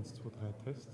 1, 2, 3, Test.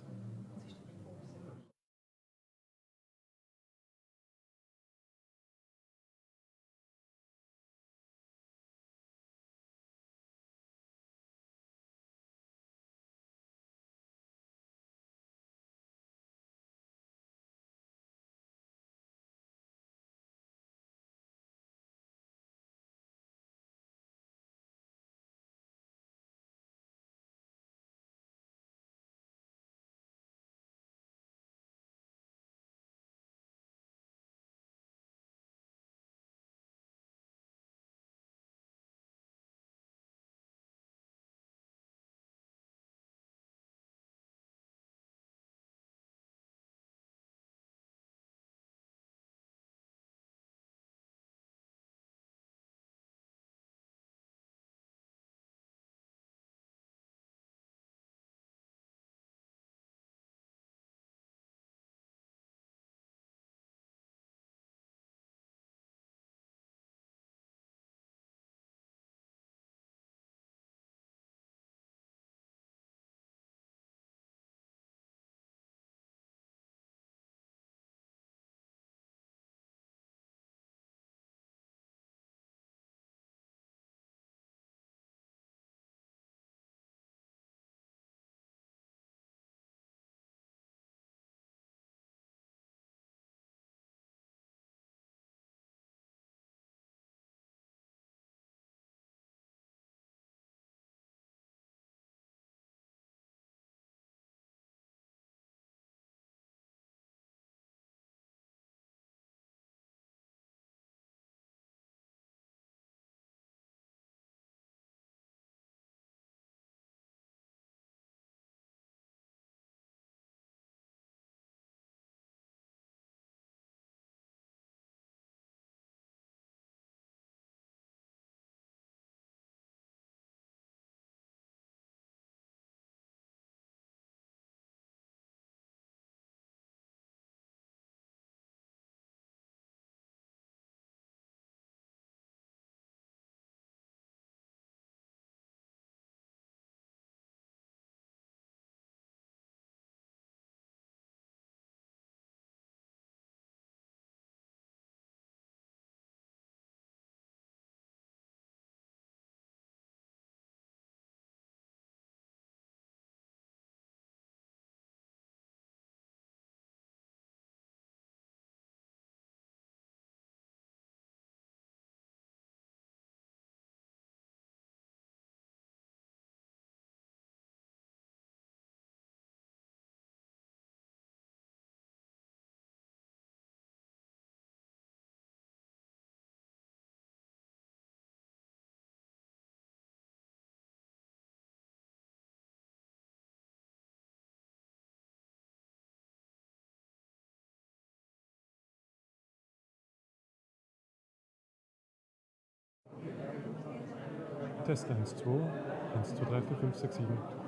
Test 1, 2, 1, 2, 3, 4, 5, 6, 7.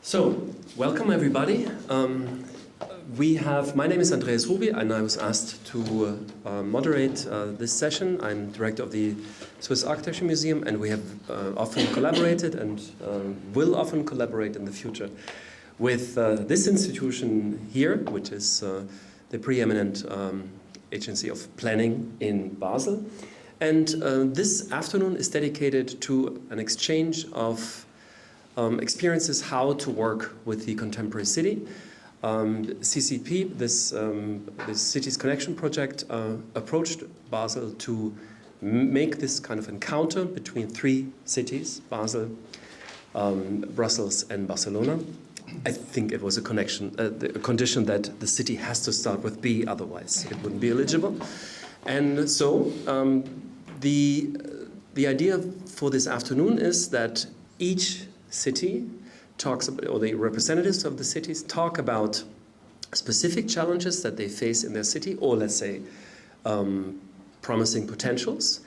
So, welcome everybody. My name is Andreas Ruby, and I was asked to moderate this session. I'm director of the Swiss Architecture Museum, and we have often collaborated and will often collaborate in the future with this institution here, which is the preeminent agency of planning in Basel. And this afternoon is dedicated to an exchange of experiences how to work with the contemporary city. CCP, this Cities Connection project, approached Basel to make this kind of encounter between three cities, Basel, Brussels and Barcelona. I think it was a condition that the city has to start with B, otherwise it wouldn't be eligible. And so the idea for this afternoon is that each city talks about, or the representatives of the cities talk about specific challenges that they face in their city, or let's say promising potentials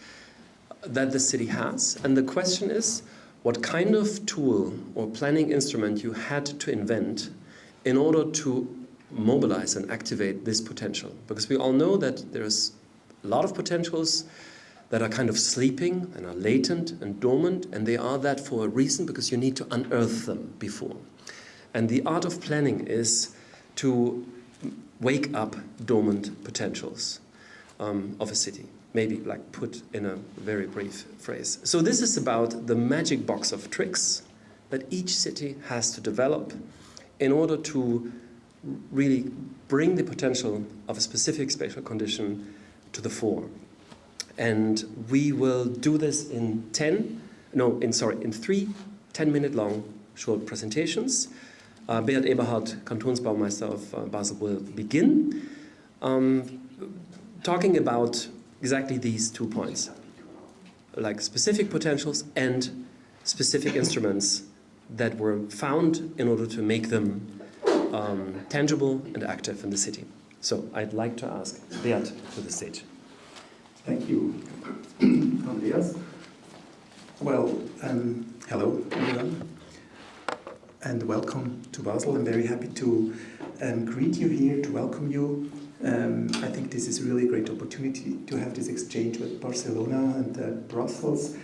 that the city has. And the question is, what kind of tool or planning instrument you had to invent in order to mobilize and activate this potential? Because we all know that there's a lot of potentials that are kind of sleeping and are latent and dormant, and they are that for a reason, because you need to unearth them before. And the art of planning is to wake up dormant potentials of a city, maybe like put in a very brief phrase. So this is about the magic box of tricks that each city has to develop in order to really bring the potential of a specific spatial condition to the fore. And we will do this in three 10-minute long short presentations. Beat Eberhard, Kantonsbaumeister of Basel, will begin talking about exactly these 2 points, like specific potentials and specific instruments that were found in order to make them tangible and active in the city. So I'd like to ask Beat to the stage. Thank you, Andreas. Well, hello everyone, and welcome to Basel. I'm very happy to greet you here, to welcome you. I think this is really a great opportunity to have this exchange with Barcelona and the Brussels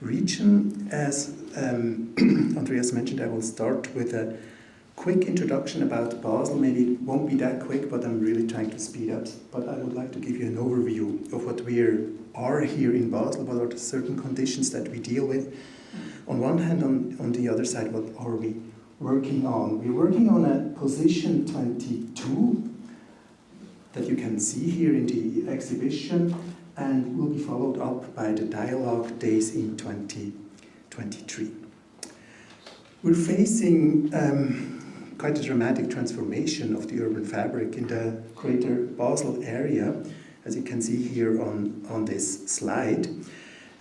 region. As Andreas mentioned, I will start with a quick introduction about Basel. Maybe it won't be that quick, but I'm really trying to speed up. But I would like to give you an overview of what we are here in Basel, what are the certain conditions that we deal with. On one hand, on the other side, what are we working on? We're working on a position 22 that you can see here in the exhibition, and will be followed up by the dialogue days in 2023. We're facing quite a dramatic transformation of the urban fabric in the greater Basel area, as you can see here on this slide.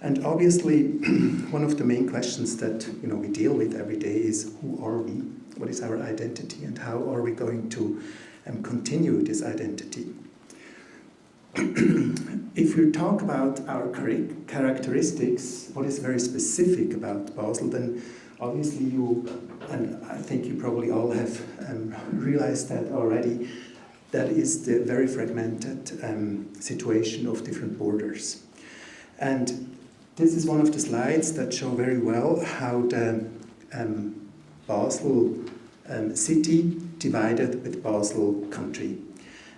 And obviously, one of the main questions that we deal with every day is, who are we? What is our identity, and how are we going to continue this identity? If we talk about our characteristics, what is very specific about Basel, then obviously and I think you probably all have realized that already, that is the very fragmented situation of different borders. And this is one of the slides that show very well how the Basel city divided with Basel country.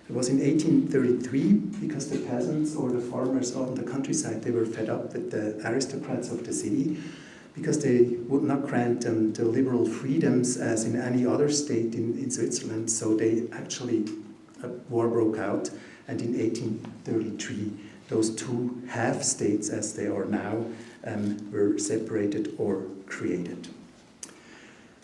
It was in 1833, because the peasants or the farmers on the countryside, they were fed up with the aristocrats of the city, because they would not grant them the liberal freedoms as in any other state in Switzerland. So they actually, a war broke out, and in 1833, those two half-states, as they are now, were separated or created.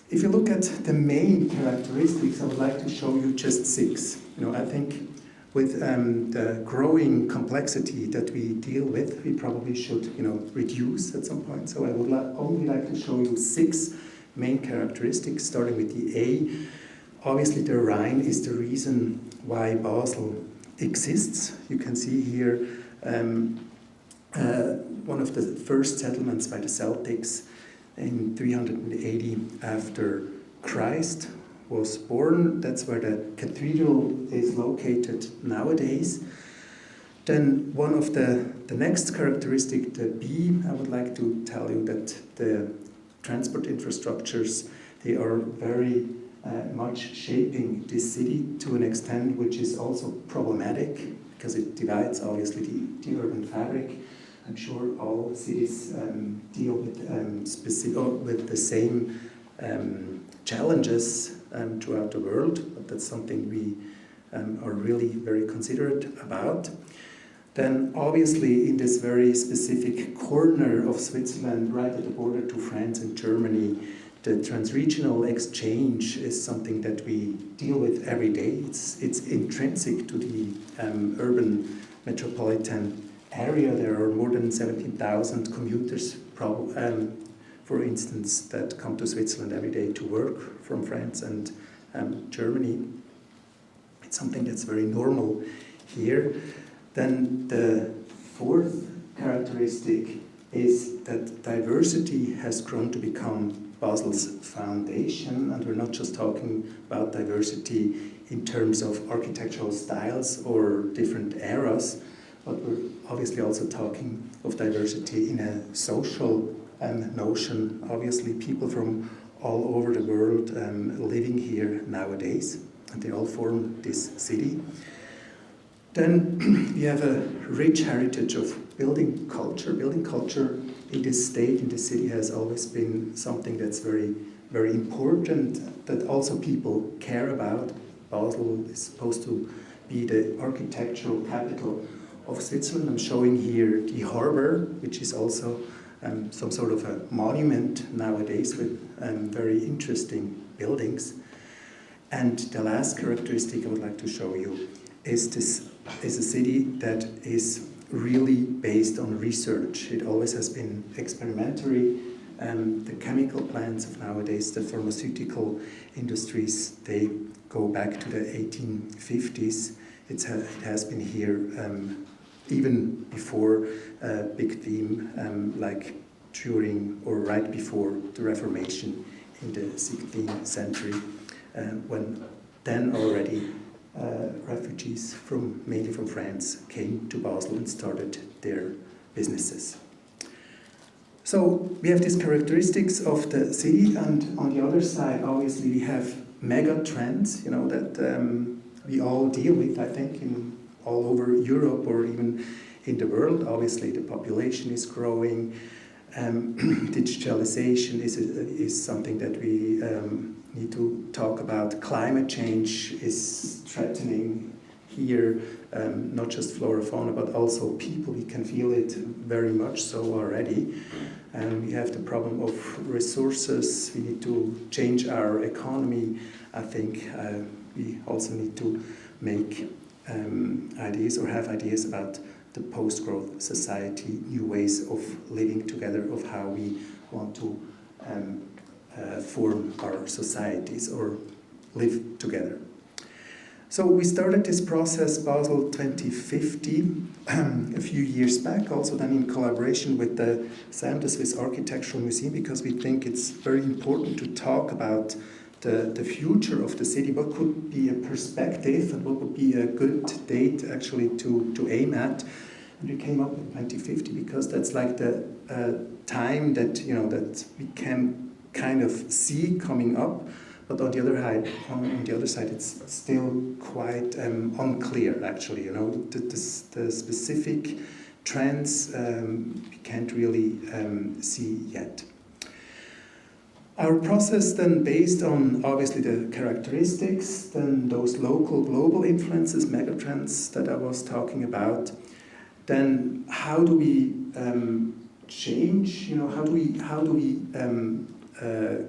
If you look at the main characteristics, I would like to show you just 6. I think with the growing complexity that we deal with, we probably should, reduce at some point. So I would only like to show you 6 main characteristics, starting with the A. Obviously, the Rhine is the reason why Basel exists. You can see here one of the first settlements by the Celtics in 380 after Christ was born. That's where the cathedral is located nowadays. Then one of the next characteristic, the B, I would like to tell you that the transport infrastructures, they are very much shaping this city to an extent which is also problematic because it divides obviously the urban fabric. I'm sure all cities deal with the same challenges throughout the world, but that's something we are really very considerate about. Then obviously in this very specific corner of Switzerland, right at the border to France and Germany, the transregional exchange is something that we deal with every day. It's intrinsic to the urban metropolitan area. There are more than 17,000 commuters, for instance, that come to Switzerland every day to work from France and Germany. It's something that's very normal here. Then the fourth characteristic is that diversity has grown to become Basel's foundation, and we're not just talking about diversity in terms of architectural styles or different eras, but we're obviously also talking of diversity in a social notion. Obviously people from all over the world living here nowadays, and they all form this city. Then we have a rich heritage of building culture. Building culture in this state, in this city, has always been something that's very, very important, that also people care about. Basel is supposed to be the architectural capital of Switzerland. I'm showing here the harbor, which is also some sort of a monument nowadays with very interesting buildings. And the last characteristic I would like to show you is a city that is really based on research. It always has been experimentary. The chemical plants of nowadays, the pharmaceutical industries, they go back to the 1850s. It has been here even before big theme, like during or right before the Reformation in the 16th century, when then already refugees mainly from France came to Basel and started their businesses. So we have these characteristics of the city, and on the other side, obviously, we have mega trends, that we all deal with, I think, in all over Europe or even in the world. Obviously, the population is growing. Digitalization is something that we need to talk about. Climate change is threatening here, not just flora, fauna, but also people. We can feel it very much so already. We have the problem of resources. We need to change our economy. I think we also need to make ideas or have ideas about the post-growth society, new ways of living together, of how we want to form our societies or live together. So we started this process, Basel 2050, a few years back, also then in collaboration with the SAM, the Swiss Architectural Museum, because we think it's very important to talk about the future of the city, what could be a perspective and what would be a good date actually to aim at. And we came up with 2050 because that's like the time that that we can kind of see coming up, but on the other side, it's still quite unclear. Actually, the specific trends we can't really see yet. Our process then based on obviously the characteristics, then those local global influences, megatrends that I was talking about. Then how do we change? How do we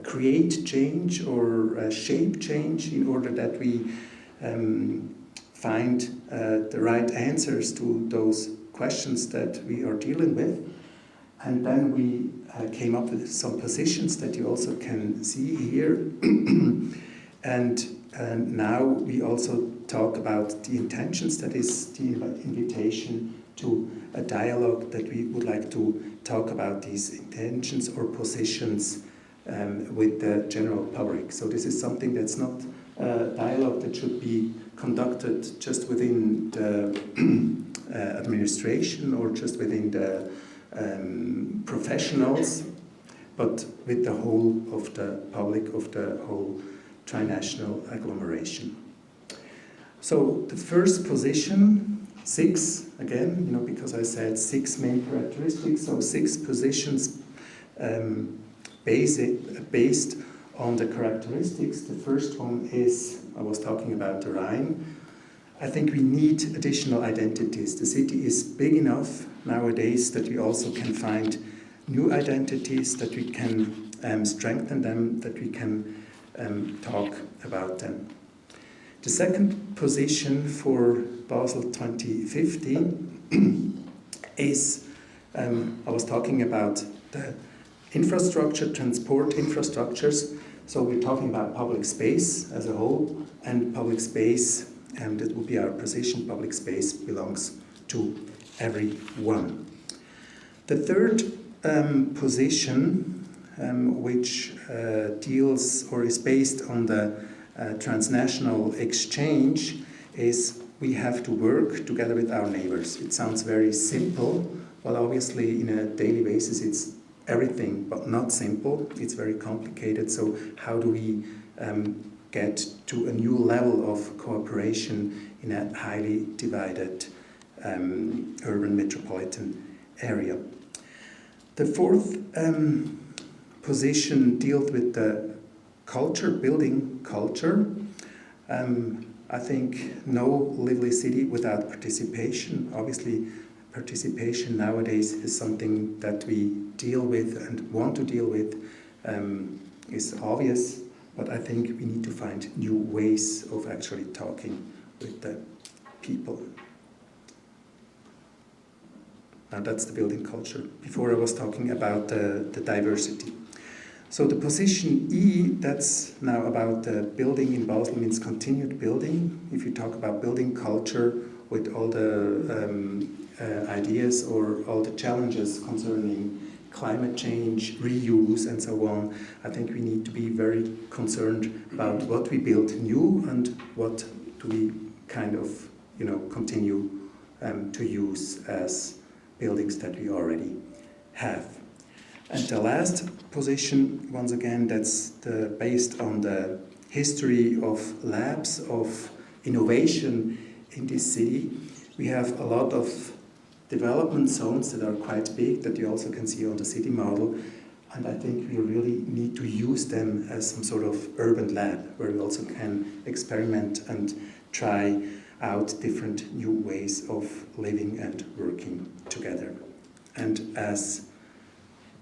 create change or shape change in order that we find the right answers to those questions that we are dealing with? And then we came up with some positions that you also can see here. and now we also talk about the intentions, that is the invitation to a dialogue that we would like to talk about these intentions or positions with the general public. So this is something that's not a dialogue that should be conducted just within the administration or just within the professionals, but with the whole of the public, of the whole trinational agglomeration. So the first position, 6, again, because I said 6 main characteristics, so 6 positions based on the characteristics. The first one is, I was talking about the Rhine. I think we need additional identities. The city is big enough nowadays that we also can find new identities, that we can strengthen them, that we can talk about them. The second position for Basel 2050 is, I was talking about the infrastructure, transport infrastructures. So we're talking about public space as a whole, and public space, that would be our position, public space belongs to everyone. The third position, which deals or is based on the transnational exchange, is we have to work together with our neighbors. It sounds very simple, but obviously in a daily basis it's everything but not simple. It's very complicated. So how do we get to a new level of cooperation in a highly divided urban metropolitan area? The fourth position deals with the culture, building culture. I think no lively city without participation. Obviously, participation nowadays is something that we deal with and want to deal with, is obvious, but I think we need to find new ways of actually talking with the people. Now that's the building culture. Before I was talking about the diversity. So the position E, that's now about the building in Basel, means continued building. If you talk about building culture with all the ideas or all the challenges concerning climate change, reuse and so on, I think we need to be very concerned about what we build new and what do we kind of, continue to use as buildings that we already have. And the last position, once again, that's based on the history of labs, of innovation in this city. We have a lot of development zones that are quite big, that you also can see on the city model, and I think we really need to use them as some sort of urban lab, where we also can experiment and try out different new ways of living and working together. And as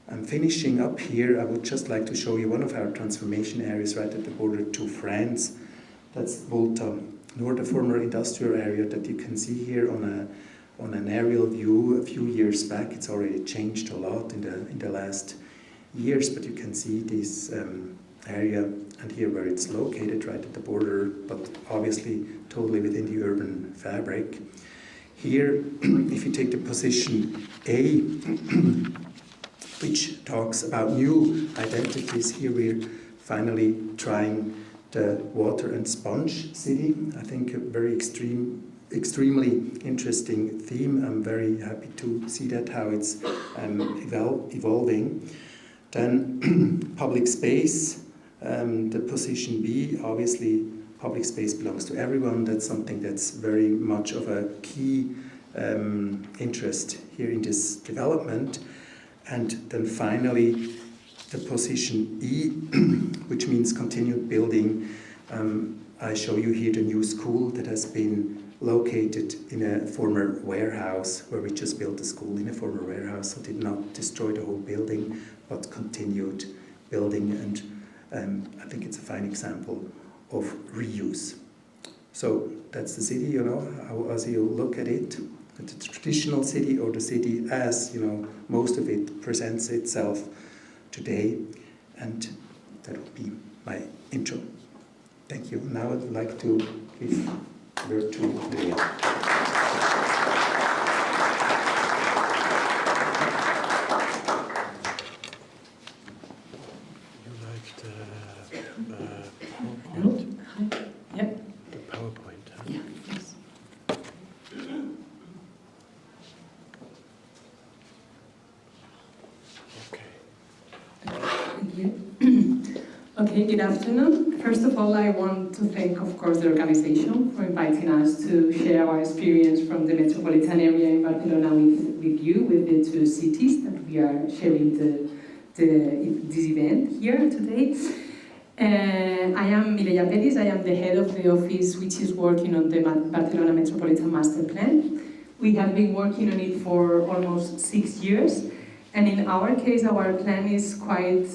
I'm finishing up here, I would just like to show you one of our transformation areas right at the border to France. That's Volta, the former industrial area that you can see here on an aerial view a few years back. It's already changed a lot in the last years, but you can see this area and here where it's located right at the border, but obviously totally within the urban fabric. Here, if you take the position A, which talks about new identities, here we're finally trying the water and sponge city. I think a very extremely interesting theme. I'm very happy to see that, how it's evolving. Then public space, the position B, obviously public space belongs to everyone. That's something that's very much of a key interest here in this development. And then finally, the position E, which means continued building. I show you here the new school that has been located in a former warehouse, where we just built a school in a former warehouse, so did not destroy the whole building, but continued building, and I think it's a fine example of reuse. So that's the city, how as you look at it, the traditional city, or the city as, most of it presents itself today, and that would be my intro. Thank you. Now I'd like to give the word to Andrea. Okay, good afternoon. First of all, I want to thank, of course, the organization for inviting us to share our experience from the metropolitan area in Barcelona with you, with the two cities that we are sharing this event here today. I am Mireia Peris. I am the head of the office which is working on the Barcelona Metropolitan Master Plan. We have been working on it for almost 6 years, and in our case, our plan is quite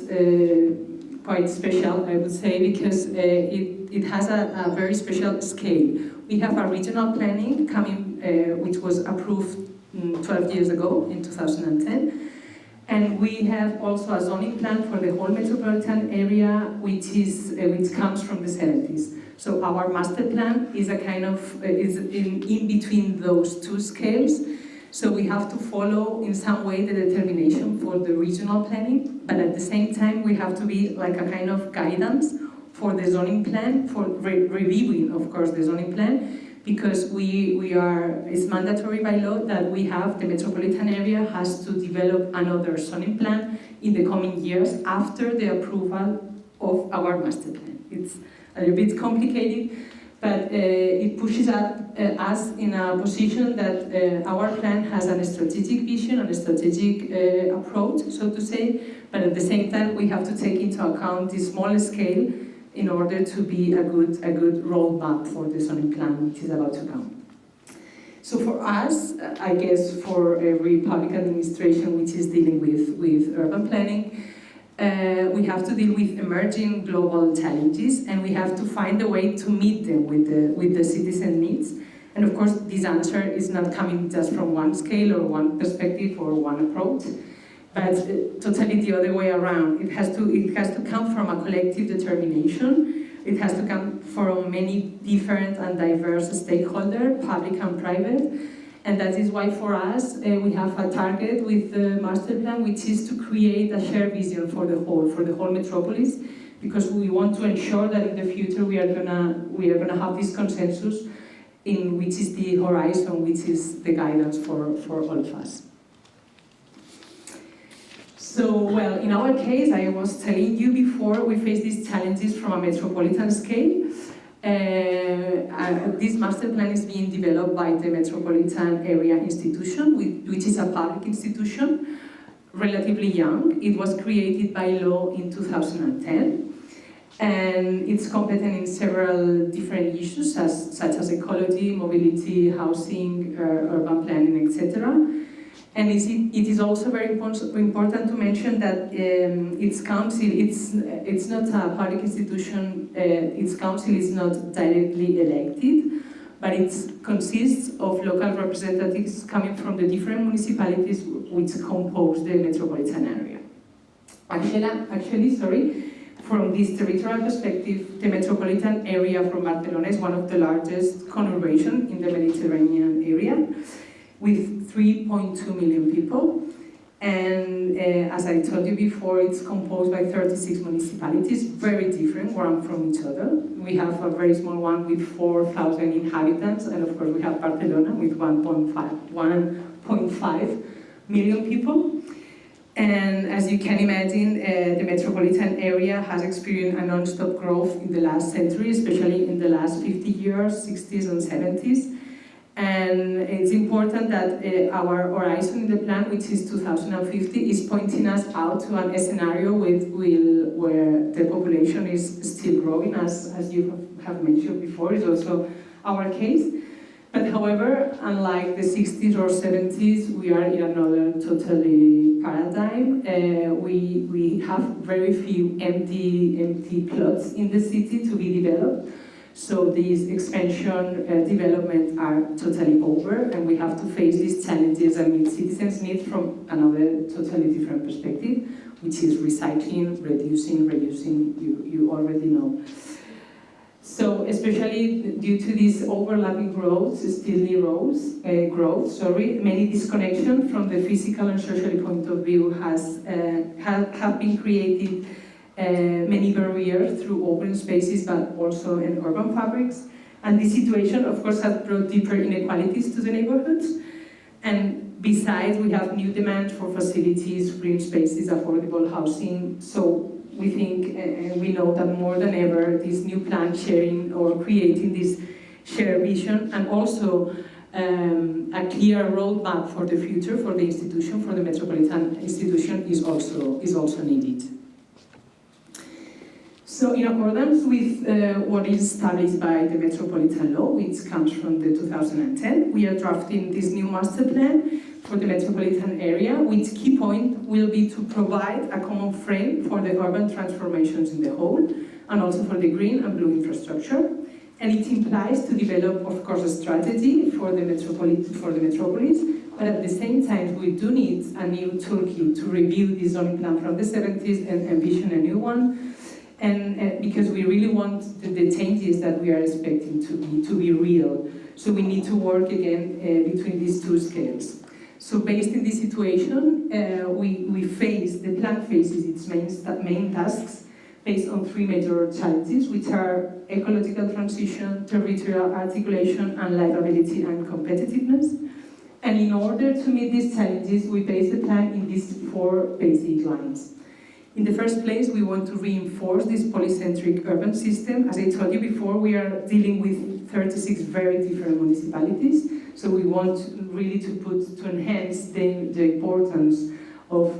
special, I would say, because it has a very special scale. We have a regional planning coming, which was approved 12 years ago in 2010. And we have also a zoning plan for the whole metropolitan area, which comes from the 70s. So our master plan is a kind of is in between those two scales. So we have to follow in some way the determination for the regional planning, but at the same time we have to be like a kind of guidance for the zoning plan, for reviewing, of course, the zoning plan, because it's mandatory by law that we have, the metropolitan area has to develop another zoning plan in the coming years after the approval of our master plan. It's a little bit complicated, but it pushes us in a position that our plan has a strategic vision and a strategic approach, so to say, but at the same time we have to take into account the small scale in order to be a good roadmap for the zoning plan which is about to come. So for us, I guess for every public administration which is dealing with urban planning, we have to deal with emerging global challenges, and we have to find a way to meet them with the citizen needs. And of course, this answer is not coming just from one scale or one perspective or one approach, but totally the other way around. It has to come from a collective determination. It has to come from many different and diverse stakeholders, public and private. And that is why for us, we have a target with the master plan, which is to create a shared vision for the whole metropolis, because we want to ensure that in the future we are gonna have this consensus in which is the horizon, which is the guidance for all of us. So, well, in our case, I was telling you before, we face these challenges from a metropolitan scale. This master plan is being developed by the Metropolitan Area Institution, which is a public institution, relatively young. It was created by law in 2010, and it's competent in several different issues, such as ecology, mobility, housing, urban planning, etc. And it is also very important to mention that its council, it's not a public institution, its council is not directly elected, but it consists of local representatives coming from the different municipalities which compose the metropolitan area. Actually, from this territorial perspective, the metropolitan area from Barcelona is one of the largest conurbations in the Mediterranean area, with 3.2 million people. And as I told you before, it's composed by 36 municipalities, very different one from each other. We have a very small one with 4,000 inhabitants, and of course we have Barcelona with 1.5 million people. And as you can imagine, the metropolitan area has experienced a non-stop growth in the last century, especially in the last 50 years, 60s and 70s. And it's important that our horizon in the plan, which is 2050, is pointing us out to a scenario where the population is still growing, as you have mentioned before, is also our case. But however, unlike the 60s or 70s, we are in another totally paradigm. We have very few empty plots in the city to be developed. So these expansion developments are totally over, and we have to face these challenges and meet citizens' needs from another totally different perspective, which is recycling, reducing, you already know. So especially due to this overlapping growth, many disconnection from the physical and social point of view have been created. Many barriers through open spaces, but also in urban fabrics. And this situation, of course, has brought deeper inequalities to the neighborhoods. And besides, we have new demands for facilities, green spaces, affordable housing. So we think and we know that more than ever, this new plan sharing or creating this shared vision and also a clear roadmap for the future, for the institution, for the metropolitan institution is also needed. So in accordance with what is established by the Metropolitan Law, which comes from the 2010, we are drafting this new master plan for the metropolitan area, which key point will be to provide a common frame for the urban transformations in the whole, and also for the green and blue infrastructure. And it implies to develop, of course, a strategy for the metropolis, but at the same time, we do need a new toolkit to review the zoning plan from the 70s and envision a new one. And because we really want the changes that we are expecting to be real. So we need to work again between these two scales. So based in this situation, the plan faces its main tasks based on three major challenges, which are ecological transition, territorial articulation, and livability and competitiveness. And in order to meet these challenges, we base the plan in these four basic lines. In the first place, we want to reinforce this polycentric urban system. As I told you before, we are dealing with 36 very different municipalities, so we want really to enhance the importance of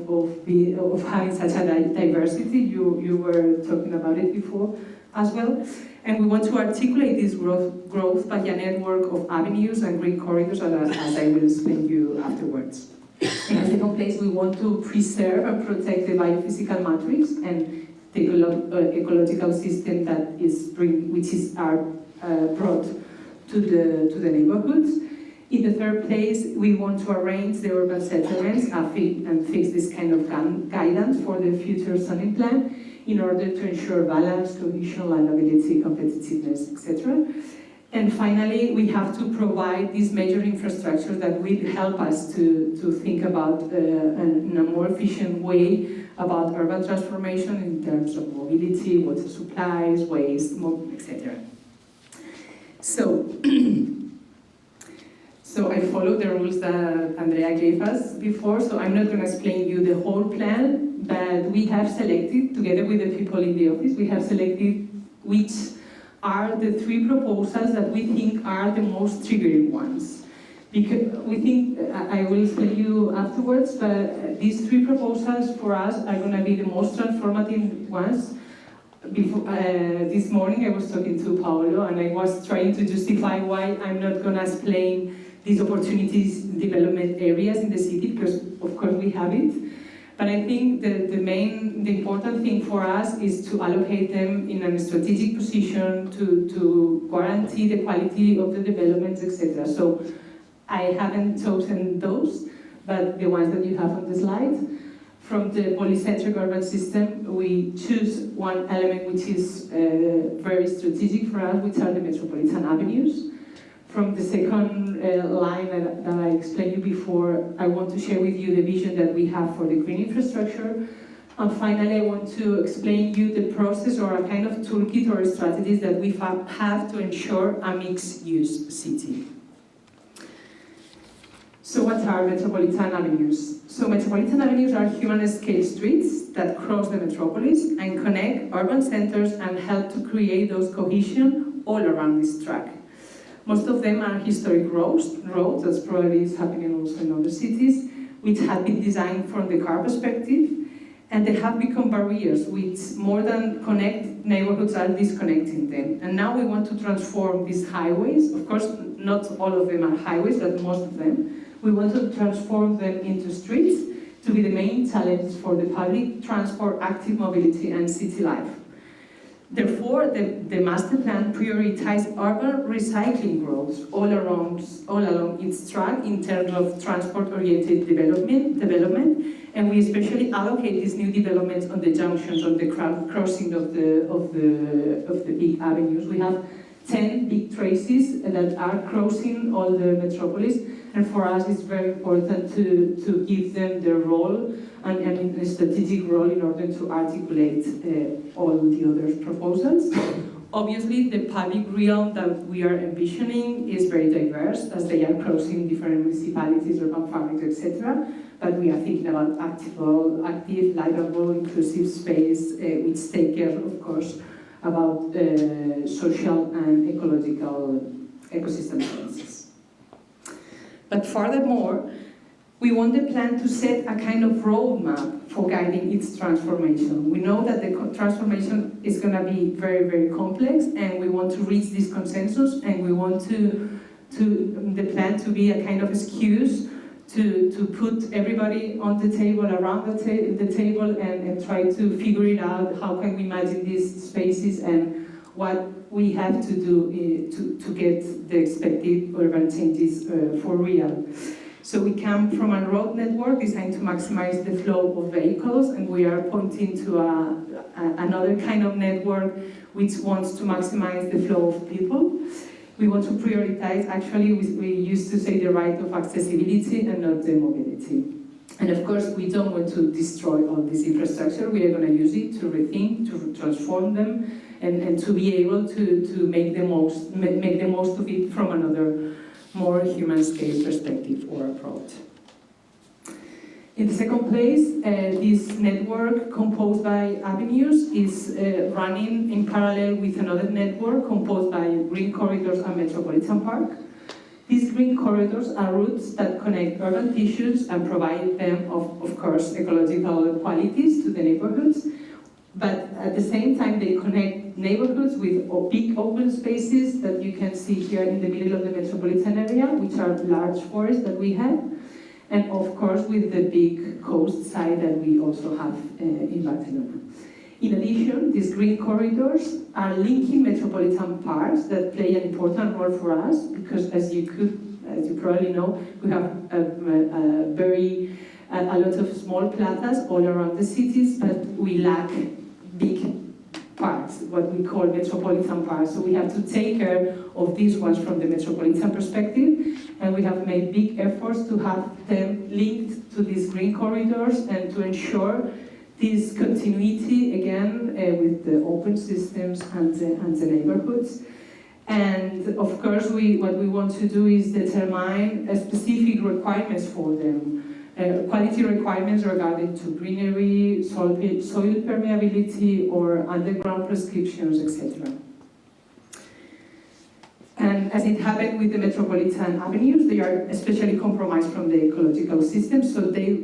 having such a diversity. You were talking about it before as well. And we want to articulate this growth by a network of avenues and green corridors, as I will explain to you afterwards. In the second place, we want to preserve and protect the biophysical matrix and the ecological system that which is brought to the neighborhoods. In the third place, we want to arrange the urban settlements and fix this kind of guidance for the future zoning plan in order to ensure balance, cohesion, livability, competitiveness, etc. And finally, we have to provide these major infrastructures that will help us to think about in a more efficient way about urban transformation in terms of mobility, water supplies, waste, etc. So I follow the rules that Andrea gave us before, so I'm not going to explain you the whole plan, but we have selected, together with the people in the office, we have selected which are the three proposals that we think are the most triggering ones. Because we think, I will explain you afterwards, but these three proposals for us are going to be the most transformative ones. This morning I was talking to Paolo and I was trying to justify why I'm not going to explain these opportunities development areas in the city, because of course we have it. But I think the important thing for us is to allocate them in a strategic position to guarantee the quality of the developments, etc. So I haven't chosen those, but the ones that you have on the slide. From the polycentric urban system, we choose one element which is very strategic for us, which are the metropolitan avenues. From the second line that I explained you before, I want to share with you the vision that we have for the green infrastructure. And finally, I want to explain you the process or a kind of toolkit or strategies that we have to ensure a mixed-use city. So what are metropolitan avenues? So metropolitan avenues are human-scale streets that cross the metropolis and connect urban centers and help to create those cohesion all around this track. Most of them are historic roads, that's probably is happening also in other cities, which have been designed from the car perspective, and they have become barriers which, more than connect neighborhoods, are disconnecting them. And now we want to transform these highways. Of course, not all of them are highways, but most of them. We want to transform them into streets to be the main challenge for the public transport, active mobility, and city life. Therefore, the master plan prioritizes urban recycling growth all along its track in terms of transport-oriented development, and we especially allocate these new developments on the junctions, on the crossing of the big avenues. We have 10 big traces that are crossing all the metropolis, and for us it's very important to give them their role and a strategic role in order to articulate all the other proposals. Obviously, the public realm that we are envisioning is very diverse, as they are crossing different municipalities, urban fabrics, etc. But we are thinking about active, livable, inclusive space, which take care, of course, about social and ecological ecosystem sciences. But furthermore, we want the plan to set a kind of roadmap for guiding its transformation. We know that the transformation is going to be very, very complex, and we want to reach this consensus, and we want the plan to be a kind of excuse to put everybody on the table, around the table, and try to figure it out. How can we imagine these spaces, and what we have to do to get the expected urban changes for real. So we come from a road network designed to maximize the flow of vehicles, and we are pointing to another kind of network which wants to maximize the flow of people. We want to prioritize, actually, we used to say the right of accessibility and not the mobility. And of course, we don't want to destroy all this infrastructure. We are going to use it to rethink, to transform them, and to be able to make the most of it from another more human scale perspective or approach. In the second place, this network composed by avenues is running in parallel with another network composed by green corridors and metropolitan park. These green corridors are routes that connect urban tissues and provide them, of course, ecological qualities to the neighborhoods. But at the same time, they connect neighborhoods with big open spaces that you can see here in the middle of the metropolitan area, which are large forests that we have, and of course with the big coast side that we also have in Barcelona. In addition, these green corridors are linking metropolitan parks that play an important role for us, because as you probably know, we have a lot of small plazas all around the cities, but we lack big parks, what we call metropolitan parks. So we have to take care of these ones from the metropolitan perspective, and we have made big efforts to have them linked to these green corridors and to ensure this continuity again with the open systems and the neighborhoods. And of course, what we want to do is determine specific requirements for them. Quality requirements regarding to greenery, soil permeability, or underground prescriptions, etc. And as it happened with the metropolitan avenues, they are especially compromised from the ecological system, so they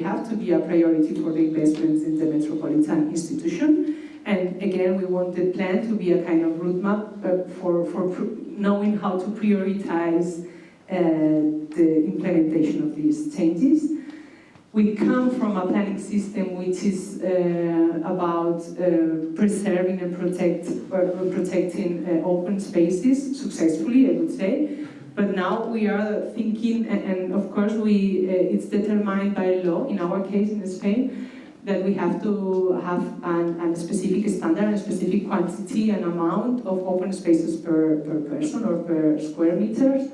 have to be a priority for the investments in the metropolitan institution. And again, we want the plan to be a kind of roadmap for knowing how to prioritize the implementation of these changes. We come from a planning system which is about preserving and protecting open spaces successfully, I would say. But now we are thinking, and of course it's determined by law, in our case in Spain, that we have to have a specific standard, a specific quantity and amount of open spaces per person or per square meters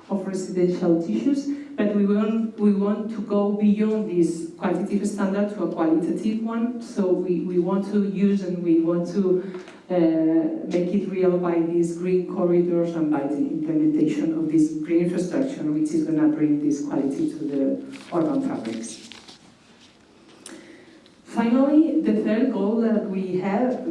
of residential tissues, but we want to go beyond this quantitative standard to a qualitative one. So we want to use and we want to make it real by these green corridors and by the implementation of this green infrastructure, which is going to bring this quality to the urban fabrics. Finally, the third goal that we have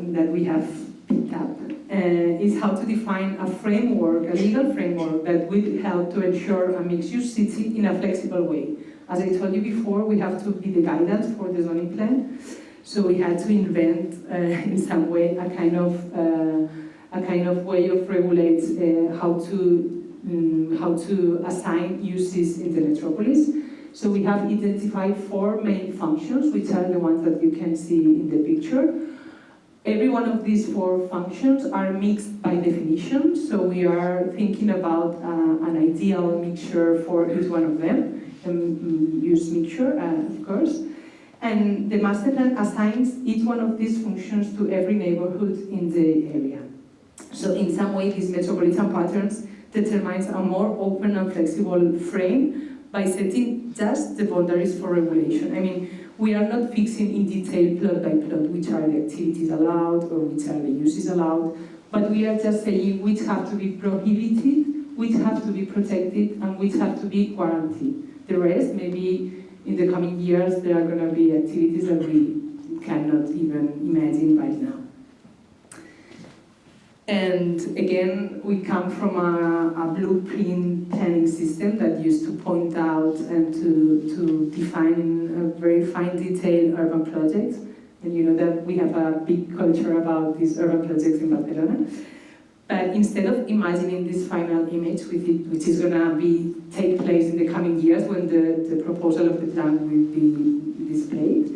picked up is how to define a framework, a legal framework that will help to ensure a mixed-use city in a flexible way. As I told you before, we have to be the guidance for the zoning plan, so we had to invent, in some way, a kind of way of regulate how to assign uses in the metropolis. So we have identified 4 main functions, which are the ones that you can see in the picture. Every one of these 4 functions are mixed by definition, so we are thinking about an ideal mixture for each one of them, use mixture, of course. And the master plan assigns each one of these functions to every neighborhood in the area. So in some way, these metropolitan patterns determines a more open and flexible frame by setting just the boundaries for regulation. I mean, we are not fixing in detail plot by plot which are the activities allowed or which are the uses allowed, But we are just saying which have to be prohibited, which have to be protected, and which have to be guaranteed. The rest, maybe in the coming years, there are going to be activities that we cannot even imagine right now. And again, we come from a blueprint planning system that used to point out and to define in a very fine detail urban projects. And you know that we have a big culture about these urban projects in Barcelona. But instead of imagining this final image, which is going to take place in the coming years when the proposal of the plan will be displayed,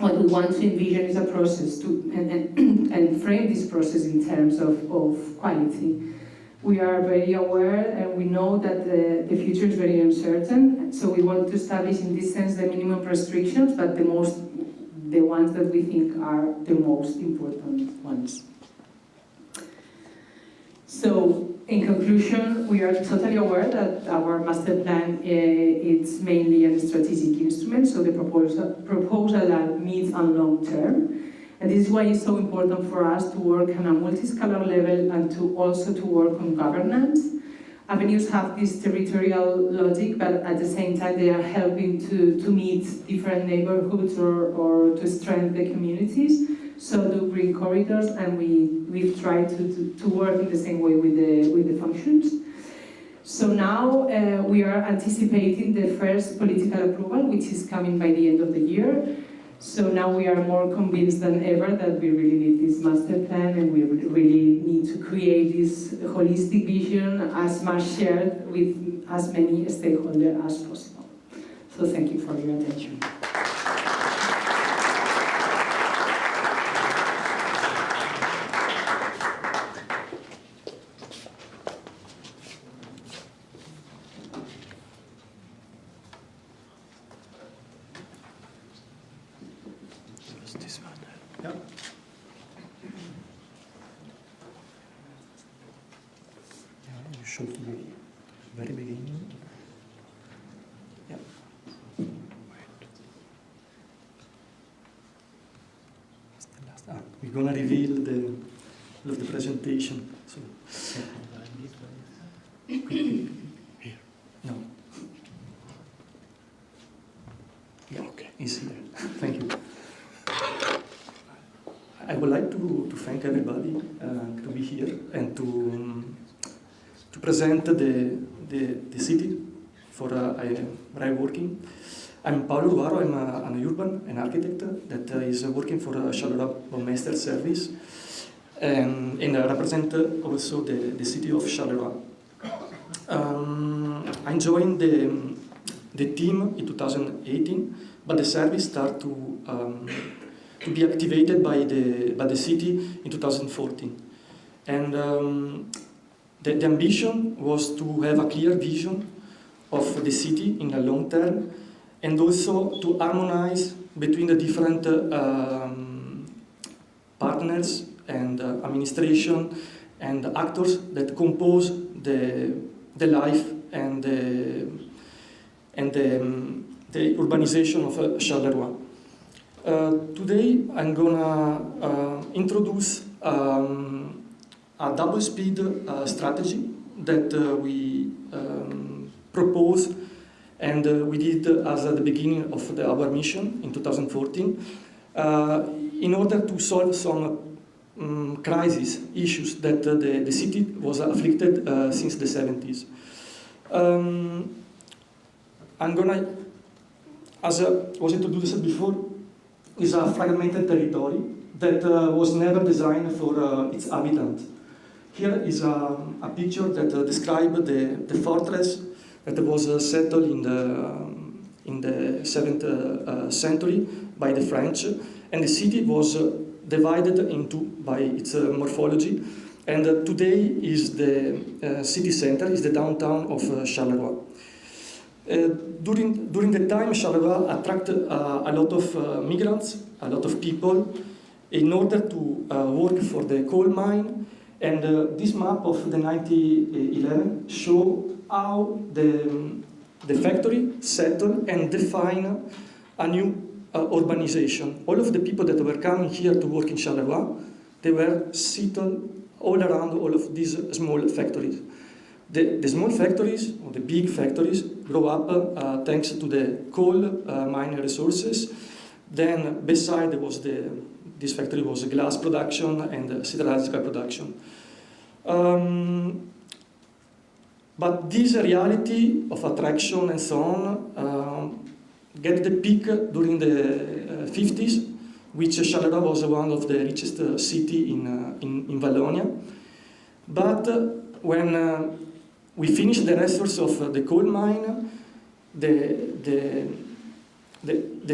what we want to envision is a process and frame this process in terms of quality. We are very aware and we know that the future is very uncertain, so we want to establish in this sense the minimum restrictions, but the ones that we think are the most important ones. So, in conclusion, we are totally aware that our master plan is mainly a strategic instrument, so the proposal are mid and long term. And this is why it's so important for us to work on a multi-scalar level and to also to work on governance. Avenues have this territorial logic, but at the same time they are helping to meet different neighborhoods or to strengthen the communities. So do green corridors, and we've tried to work in the same way with the functions. So now we are anticipating the first political approval, which is coming by the end of the year. So now we are more convinced than ever that we really need this master plan, and we really need to create this holistic vision as much shared with as many stakeholders as possible. So thank you for your attention. Should be very beginning. Yeah. We're gonna reveal the presentation. So. Here. No. Yeah. Okay. It's here. Thank you. I would like to thank everybody to be here and to present the city for where I'm working. I'm Paolo Duaro, I'm an urban and architect that is working for Charleroi Burmeister Service, and I represent also the city of Charleroi. I joined the team in 2018, but the service started to be activated by the city in 2014. And the ambition was to have a clear vision of the city in the long term, and also to harmonize between the different partners and administration and actors that compose the life and the urbanization of Charleroi. Today I'm gonna introduce a double speed strategy that we proposed and we did as at the beginning of our mission in 2014 in order to solve some crisis issues that the city was afflicted since the 70s. I'm gonna, as was introduced before, is a fragmented territory that was never designed for its inhabitants. Here is a picture that describes the fortress that was settled in the 7th century by the French, and the city was divided into by its morphology. And today is the city center, is the downtown of Charleroi. During the time, Charleroi attracted a lot of migrants, a lot of people, in order to work for the coal mine. And this map of the 1911 show how the factory settled and defined a new urbanization. All of the people that were coming here to work in Charleroi, they were settled all around all of these small factories. The small factories, or the big factories, grow up thanks to the coal mining resources. Then beside there was this factory was glass production and siderurgical production. But this reality of attraction and so on get the peak during the 50s, which Charleroi was one of the richest city in Wallonia. But when we finished the resource of the coal mine, the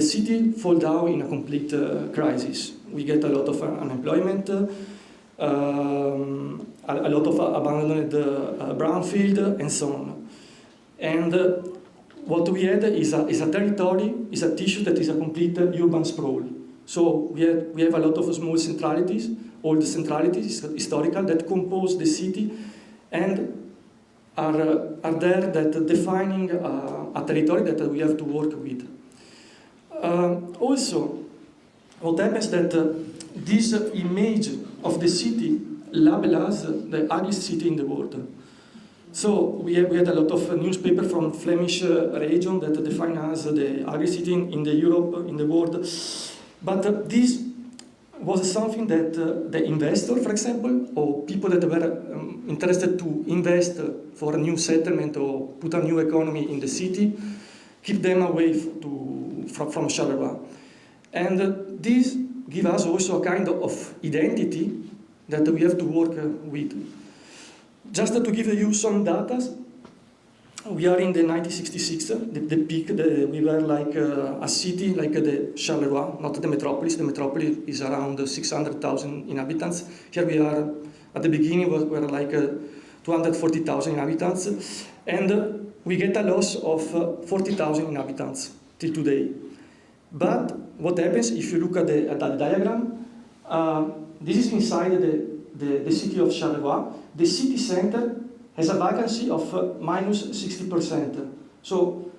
city fall down in a complete crisis. We get a lot of unemployment, a lot of abandoned brownfield, and so on. And what we had is a territory, is a tissue that is a complete urban sprawl. So we have a lot of small centralities, all the centralities, historical, that compose the city and are there that defining a territory that we have to work with. Also, what happens that this image of the city label us the ugliest city in the world. So we had a lot of newspaper from Flemish region that define us the ugliest city in the Europe, in the world. But this was something that the investor, for example, or people that were interested to invest for a new settlement or put a new economy in the city, keep them away from Charleroi. And this gives us also a kind of identity that we have to work with. Just to give you some data, we are in the 1966, the peak, we were like a city like the Charleroi, not the metropolis. The metropolis is around 600,000 inhabitants. Here we are, at the beginning, we were like 240,000 inhabitants. And we get a loss of 40,000 inhabitants till today. But what happens if you look at the diagram? This is inside the city of Charleroi. The city center has a vacancy of minus 60%. So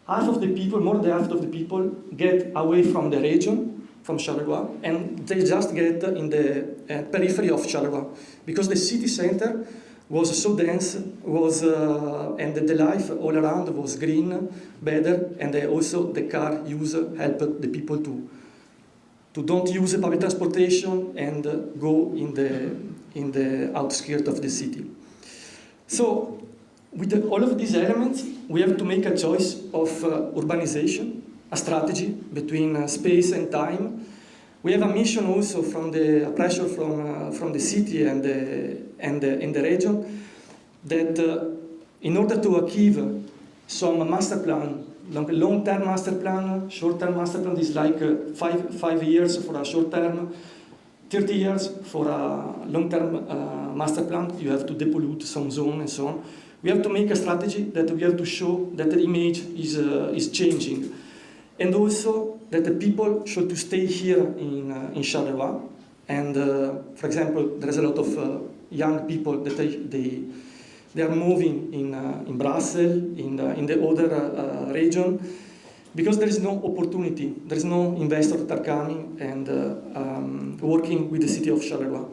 half of the people, more than half of the people, get away from the region, from Charleroi, and they just get in the periphery of Charleroi, because the city center was so dense, and the life all around was green, better, and also the car use helped the people to don't use public transportation and go in the outskirts of the city. So, with all of these elements, we have to make a choice of urbanization, a strategy between space and time. We have a mission also from the pressure from the city and the region that in order to achieve some master plan, long-term master plan, short-term master plan is like 5 years for a short term, 30 years for a long-term master plan. You have to depollute some zone and so on. We have to make a strategy that we have to show that the image is changing, and also that the people should to stay here in Charleroi. And for example, there is a lot of young people that they are moving in Basel, in the other region, because there is no opportunity, there is no investor that are coming and working with the city of Charleroi.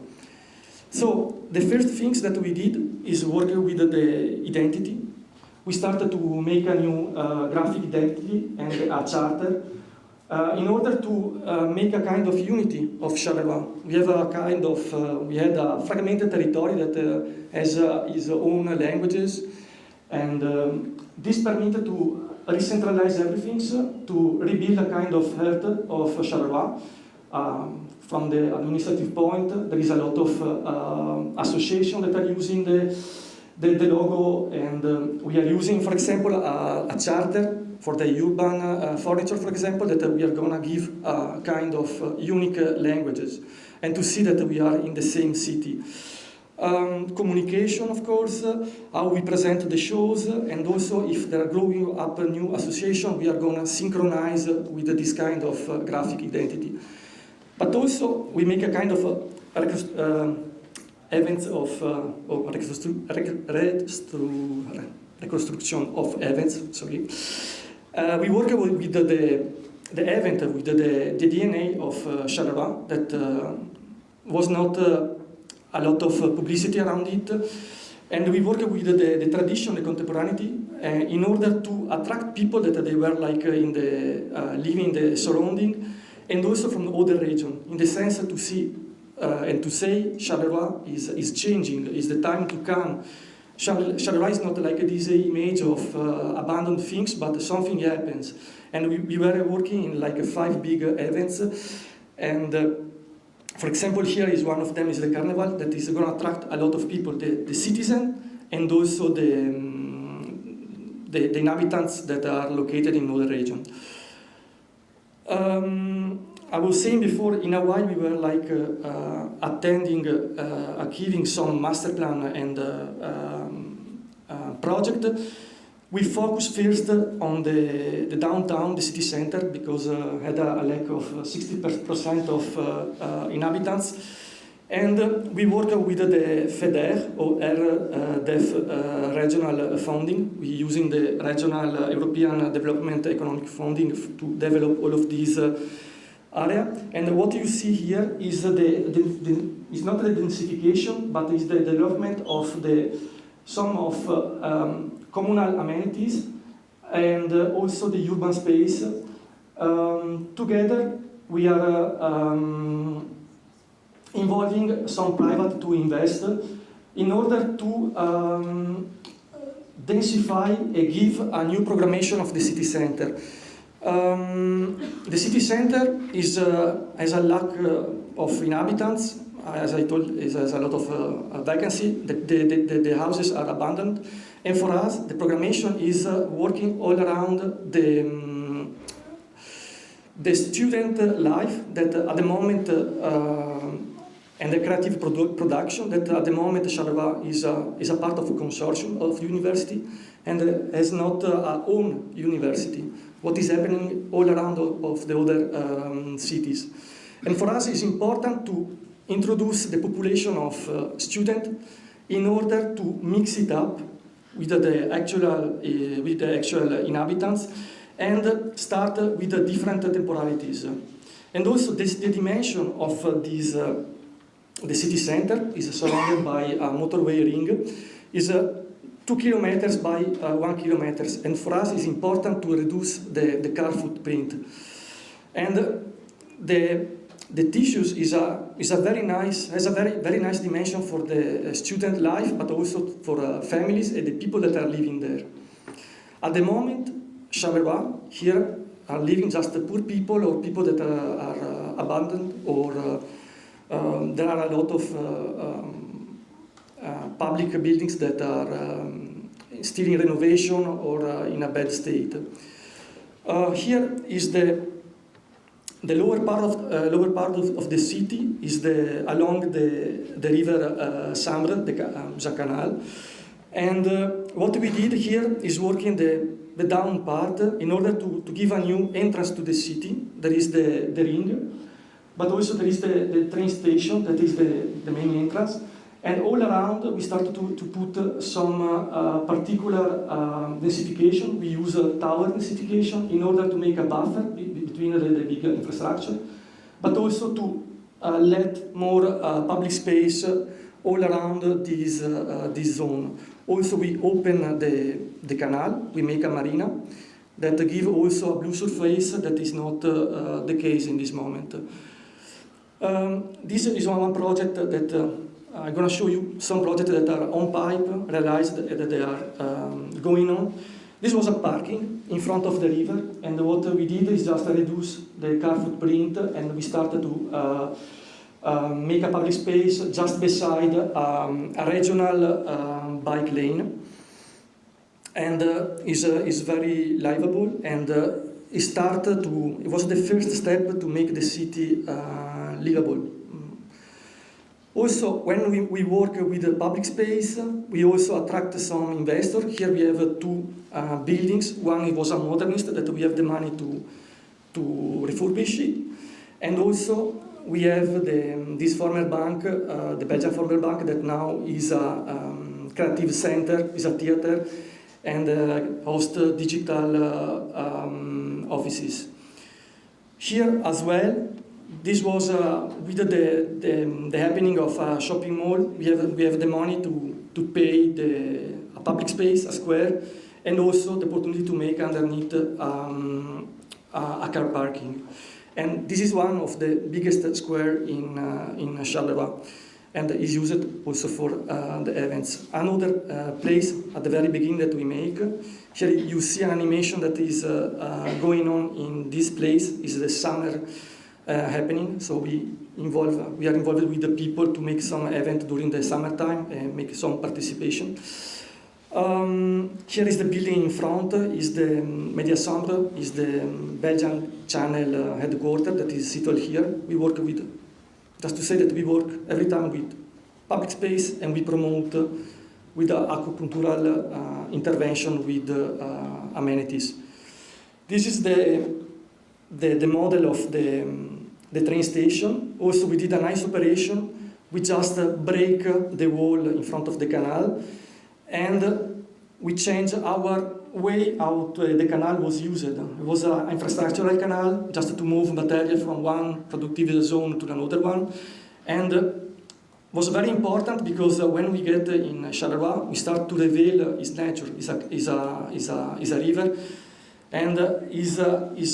So the first things that we did is work with the identity. We started to make a new graphic identity and a charter in order to make a kind of unity of Charleroi. We have a kind of, we had a fragmented territory that has its own languages, and this permitted to re-centralize everything, to rebuild a kind of heart of Charleroi. From the administrative point, there is a lot of associations that are using the logo, and we are using, for example, a charter for the urban furniture, for example, that we are going to give a kind of unique languages, and to see that we are in the same city. Communication, of course, how we present the shows, and also if there are growing up a new association, we are going to synchronize with this kind of graphic identity. But also, we make a kind of events of reconstruction of events. Sorry, we work with the event, with the DNA of Charleroi that was not a lot of publicity around it. And we work with the tradition, the contemporaneity, in order to attract people that they were like in the living in the surrounding, and also from other regions, in the sense to see and to say Charleroi is changing, is the time to come. Charleroi is not like this image of abandoned things, but something happens. And we were working in like 5 big events, and for example, here is one of them is the Carnival that is going to attract a lot of people, the citizen and also the inhabitants that are located in other regions. I was saying before, in a while we were like attending, giving some master plan and project. We focused first on the downtown, the city center, because had a lack of 60% of inhabitants. And we worked with the FEDER, or RDEF regional funding. We're using the regional European Development Economic Funding to develop all of these area. And what you see here is is not the densification, but is the development of some of communal amenities and also the urban space. Together we are involving some private to invest in order to densify and give a new programmation of the city center. The city center has a lack of inhabitants. As I told, it has a lot of vacancy. The houses are abandoned. And for us, the programmation is working all around the student life that at the moment, and the creative production that at the moment Charleroi is a part of a consortium of the university and has not our own university. What is happening all around of the other cities. And for us, it's important to introduce the population of students in order to mix it up with the actual inhabitants and start with the different temporalities. And also the dimension of the city center is surrounded by a motorway ring, is 2 kilometers by 1 kilometer. And for us it's important to reduce the car footprint. And the tissues has a very nice dimension for the student life, but also for families and the people that are living there. At the moment, Charleroi here are living just the poor people or people that are abandoned, or there are a lot of public buildings that are still in renovation or in a bad state. Here is the lower part of the city is along the river Sambre, the canal, and what we did here is working the down part in order to give a new entrance to the city. There is the ring, but also there is the train station that is the main entrance. And all around we started to put some particular densification. We use a tower densification in order to make a buffer between the big infrastructure, but also to let more public space all around this zone. Also we open the canal, we make a marina that give also a blue surface that is not the case in this moment. This is one project that I'm going to show you some projects that are on pipe, realized that they are going on. This was a parking in front of the river, and what we did is just reduce the car footprint, and we started to make a public space just beside a regional bike lane, and is very livable, and it was the first step to make the city livable. Also, when we work with the public space, we also attract some investors. Here we have 2 buildings. One was a modernist that we have the money to refurbish it. And also we have this former bank, the Belgian former bank, that now is a creative center, is a theater, and hosts digital offices. Here as well, this was with the happening of a shopping mall. We have the money to pay a public space, a square, and also the opportunity to make underneath a car parking. And this is one of the biggest square in Charleroi, and is used also for the events. Another place at the very beginning that we make, here you see an animation that is going on in this place, is the summer happening. So we are involved with the people to make some event during the summertime and make some participation. Here is the building in front, is the Media Centre, is the Belgian channel headquarters that is situated here. We work with, just to say that we work every time with public space, and we promote with acupunctural intervention with amenities. This is the model of the train station. Also, we did a nice operation. We just break the wall in front of the canal, and we changed our way how the canal was used. It was an infrastructural canal, just to move material from one productive zone to another one, and was very important because when we get in Charleroi, we start to reveal its nature. Is a river, and is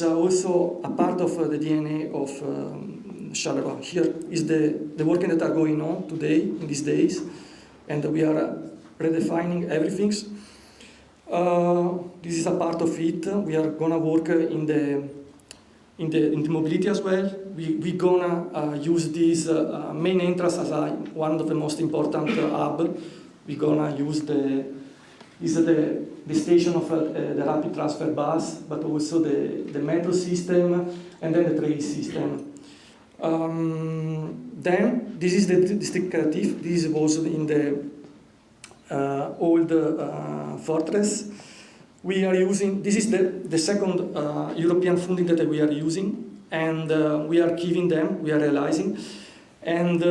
also a part of the DNA of Charleroi. Here is the work that are going on today, in these days, and we are redefining everything. This is a part of it. We are gonna work in the mobility as well. We gonna use this main entrance as one of the most important hub. We gonna use the station of the rapid transfer bus, but also the metro system, and then the train system. Then this is the district creative. This was in the old fortress. We are using, this is the second European funding that we are using, and we are giving them, we are realizing. And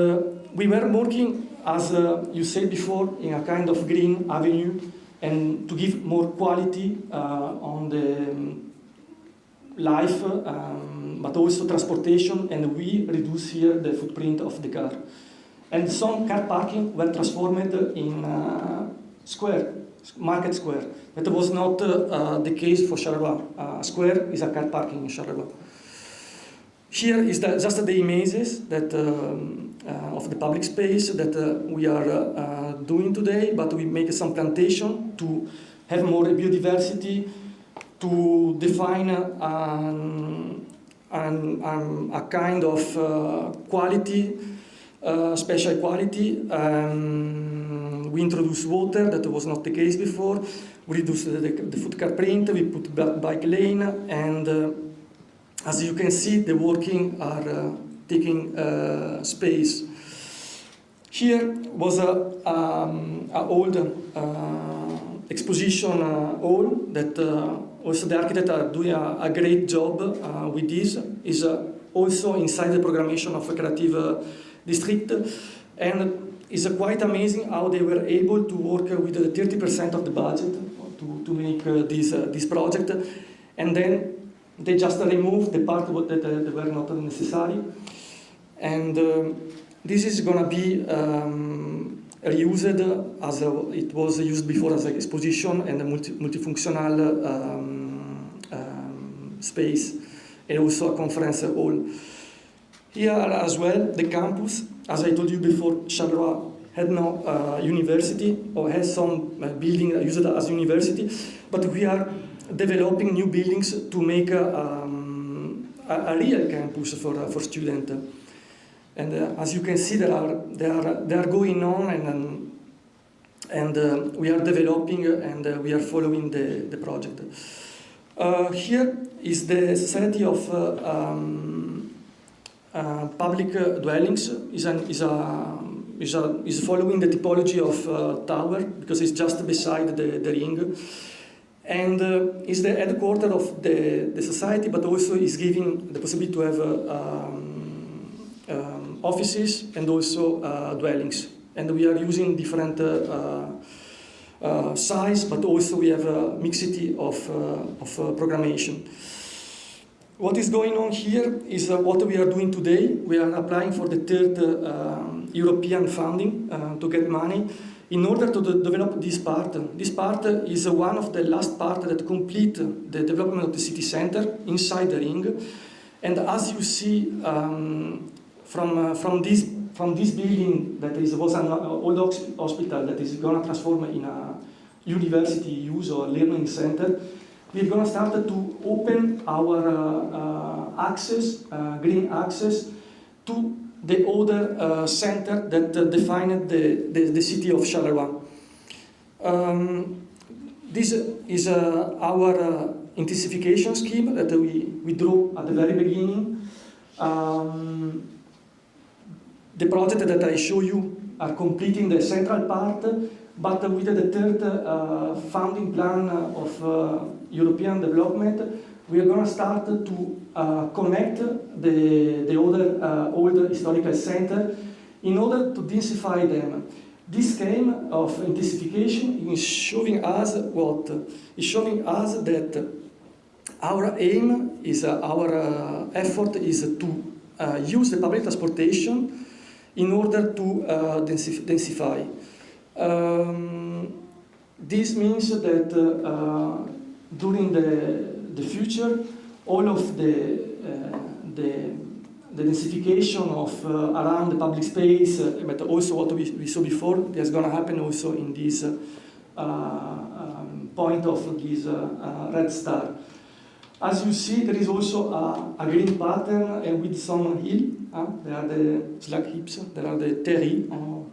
we were working, as you said before, in a kind of green avenue, and to give more quality on the life, but also transportation, and we reduce here the footprint of the car. And some car parking were transformed in market square. That was not the case for Charleroi. Square is a car parking in Charleroi. Here is just the images that of the public space that we are doing today, but we make some plantation to have more biodiversity, to define a kind of quality, special quality. We introduced water, that was not the case before. We reduced the footcar print, we put bike lane, and as you can see, the working are taking space. Here was an old exposition hall that also the architects are doing a great job with this. Is also inside the programmation of a creative district, and it's quite amazing how they were able to work with the 30% of the budget to make this project, and then they just removed the part that were not necessary, and this is going to be reused as it was used before as an exposition and a multifunctional space, and also a conference hall. Here as well, the campus, as I told you before, Charleroi had no university, or has some building used as university, but we are developing new buildings to make a real campus for students. And as you can see, they are going on, and we are developing, and we are following the project. Here is the Society of Public Dwellings. Is following the typology of tower, because it's just beside the ring, and is the headquarters of the society, but also is giving the possibility to have offices and also dwellings. And we are using different size, but also we have a mixity of programmation. what is going on here is what we are doing today. We are applying for the third European funding to get money in order to develop this part. This part is one of the last parts that complete the development of the city center inside the ring. And as you see from this building that was an old hospital that is going to transform in a university use or learning center, we're going to start to open our access, green access, to the other center that defined the city of Charleroi. This is our intensification scheme that we drew at the very beginning. The project that I show you are completing the central part, but with the third funding plan of European development, we are going to start to connect the other old historical center in order to densify them. This scheme of intensification is showing us what? Is showing us that our aim is, our effort is to use the public transportation in order to densify. This means that during the future, all of the densification of around the public space, but also what we saw before, is going to happen also in this point of this red star. As you see, there is also a green pattern with some hill. There are the slag heaps, there are the terri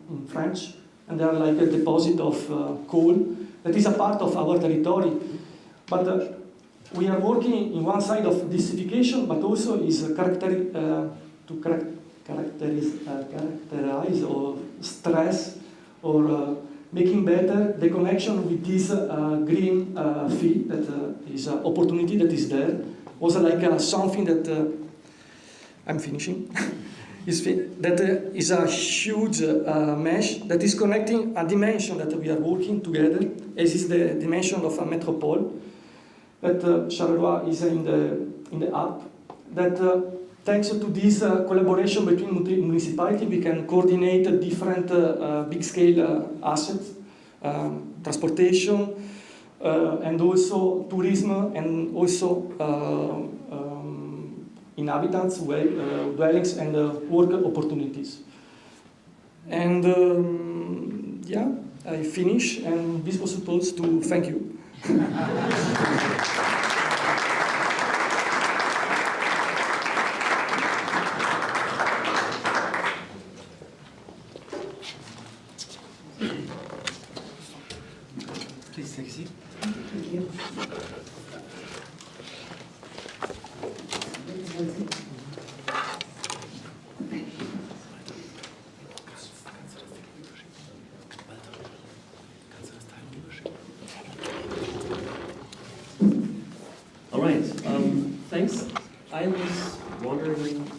in French, and they are like a deposit of coal that is a part of our territory. But we are working in one side of densification, but also is to characterize or stress or making better the connection with this green field that is an opportunity that is there. Also like something that I'm finishing. That is a huge mesh that is connecting a dimension that we are working together, as is the dimension of a metropole, that Charleroi is in the up, that thanks to this collaboration between municipalities, we can coordinate different big-scale assets, transportation, and also tourism, and also inhabitants, dwellings, and work opportunities. And yeah, I finish, and this was supposed to thank you. Please take a seat. Thank you. All right, thanks. I was wondering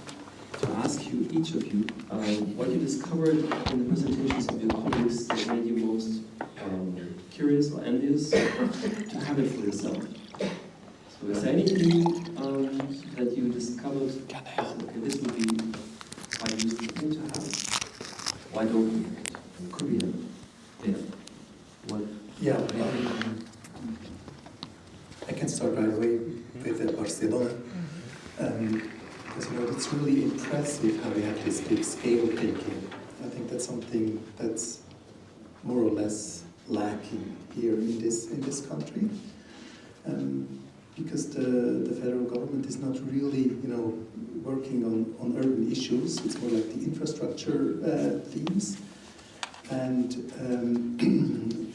to ask you, each of you, what you discovered in the presentations of your colleagues that made you most curious or envious to have it for yourself. So is there anything that you discovered, okay, this would be quite useful thing to have? Why don't we have it? Could we have it? Yeah. What? Yeah, I can start right away with Barcelona. Because it's really impressive how we have this big scale thinking. I think that's something that's more or less lacking here in this country. Because the federal government is not really, working on urban issues. It's more like the infrastructure themes. And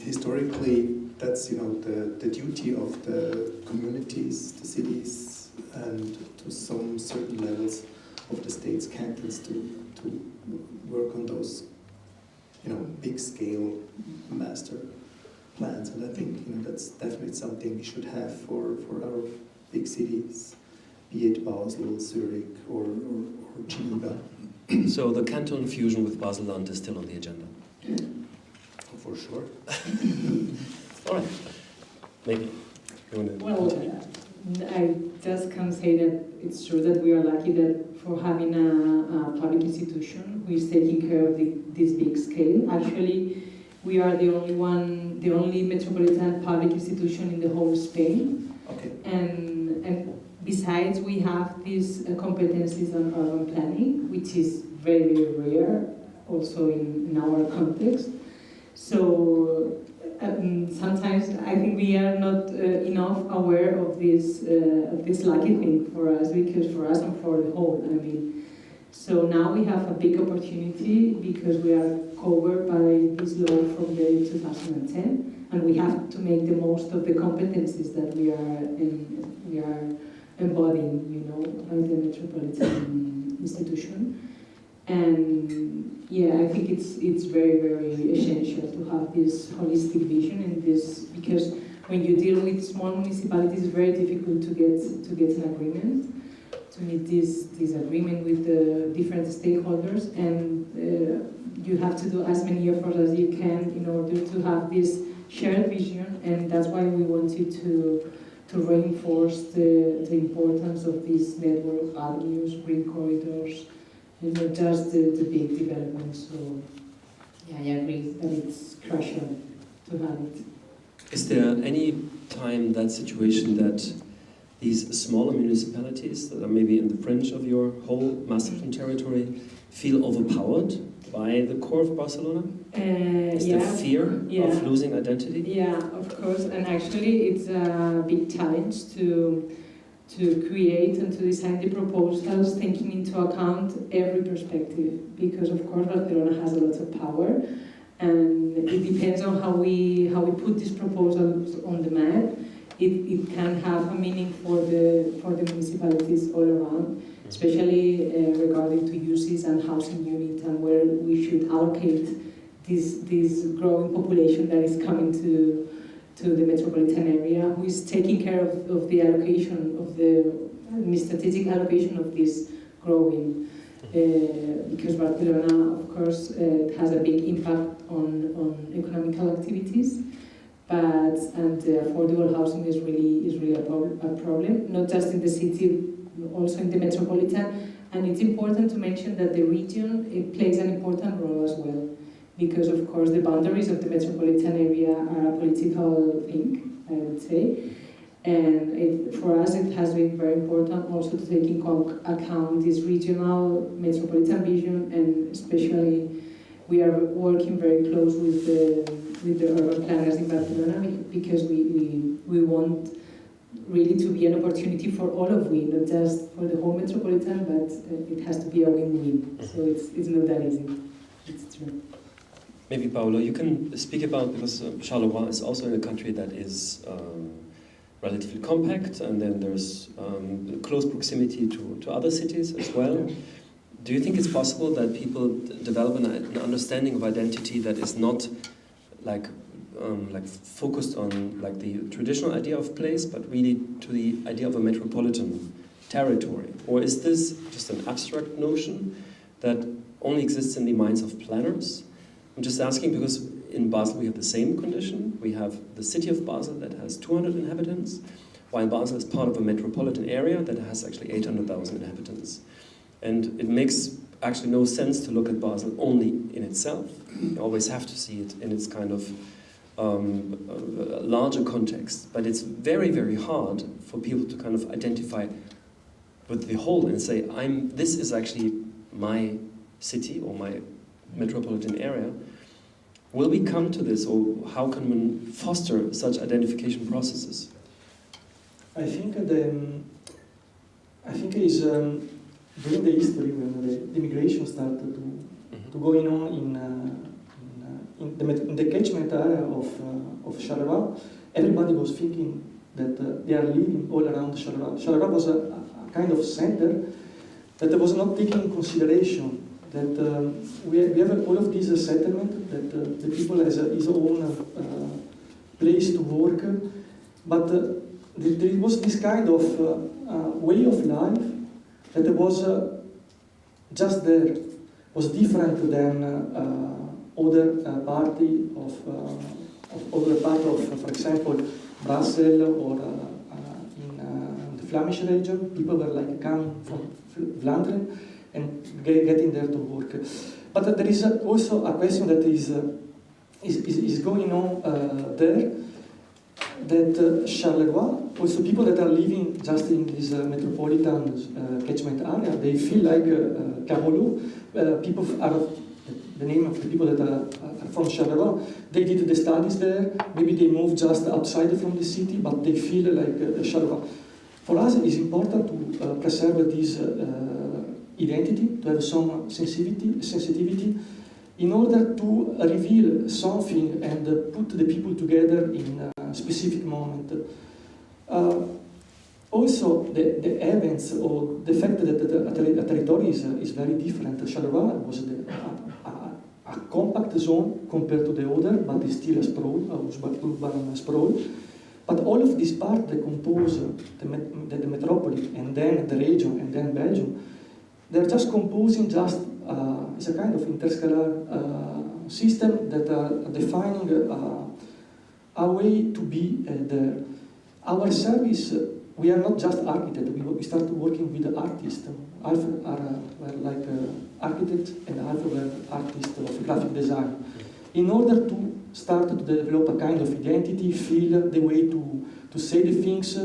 historically, that's the duty of the communities, the cities, and to some certain levels of the states, cantons, to work on those, big scale master plans. And I think that's definitely something we should have for our big cities, be it Basel, Zurich, or Geneva. So the canton fusion with Basel is still on the agenda? For sure. All right. Maybe. You want to Well, I just can say that it's true that we are lucky that for having a public institution who is taking care of this big scale. Actually, we are the only metropolitan public institution in the whole Spain. Okay. And besides, we have these competencies on urban planning, which is very, very rare, also in our context. So sometimes I think we are not enough aware of this lucky thing for us, because for us and for the whole, I mean. So now we have a big opportunity because we are covered by this law from the 2010, and we have to make the most of the competencies that we are embodying, you know, as the metropolitan institution. And yeah, I think it's very, very essential to have this holistic vision and this, because when you deal with small municipalities, it's very difficult to get an agreement, to meet this agreement with the different stakeholders, and you have to do as many efforts as you can in order to have this shared vision, and that's why we wanted to reinforce the importance of these network avenues, green corridors, and not just the big developments. So yeah, I agree that it's crucial to have it. Is there any time that situation that these smaller municipalities that are maybe in the fringe of your whole master plan territory feel overpowered by the core of Barcelona? Is there fear of losing identity? Yeah, of course, and actually it's a big challenge to create and to design the proposals taking into account every perspective, because of course Barcelona has a lot of power, and it depends on how we put these proposals on the map. It can have a meaning for the municipalities all around, especially regarding to uses and housing units, and where we should allocate this growing population that is coming to the metropolitan area, who is taking care of the allocation of the strategic allocation of this growing, because Barcelona, of course, has a big impact on economical activities, and affordable housing is really a problem, not just in the city, also in the metropolitan. And it's important to mention that the region plays an important role as well, because of course the boundaries of the metropolitan area are a political thing, I would say. And for us it has been very important also to take into account this regional metropolitan vision, and especially we are working very close with the urban planners in Barcelona, because we want really to be an opportunity for all of we, not just for the whole metropolitan, but it has to be a win-win. So it's not that easy. It's true. Maybe Paolo, you can speak about, because Charleroi is also in a country that is relatively compact, and then there's close proximity to other cities as well. Yeah. Do you think it's possible that people develop an understanding of identity that is not like focused on like the traditional idea of place, but really to the idea of a metropolitan territory? Or is this just an abstract notion that only exists in the minds of planners? I'm just asking because in Basel we have the same condition. We have the city of Basel that has 200 inhabitants, while Basel is part of a metropolitan area that has actually 800,000 inhabitants. And it makes actually no sense to look at Basel only in itself. You always have to see it in its kind of larger context. But it's very, very hard for people to kind of identify with the whole and say, this is actually my city or my metropolitan area. Will we come to this, or how can one foster such identification processes? I think is during the history when the immigration started to going on in the catchment area of Charleroi, everybody was thinking that they are living all around Charleroi. Charleroi was a kind of center that was not taken in consideration. That we have all of these settlement, that the people has his own place to work, but there was this kind of way of life that was just there, was different than other part of, for example, Basel or Flemish region. People were like coming from Vlaanderen and getting there to work. But there is also a question that is going on there, that Charleroi, also people that are living just in this metropolitan catchment area, they feel like Carolo, people are, the name of the people that are from Charleroi, they did the studies there, maybe they moved just outside from the city, but they feel like Charleroi. For us, it's important to preserve this identity, to have some sensitivity, in order to reveal something and put the people together in a specific moment. Also, the events or the fact that a territory is very different. Charleroi was a compact zone compared to the other, but it's still a sprawl, urban sprawl. But all of these parts that compose the metropole, and then the region, and then Belgium, they're just composing just it's a kind of interscalar system that are defining a way to be there. Our service, we are not just architects, we started working with the artists. Half were like architects and half were artists of graphic design. In order to start to develop a kind of identity, feel the way to say the things,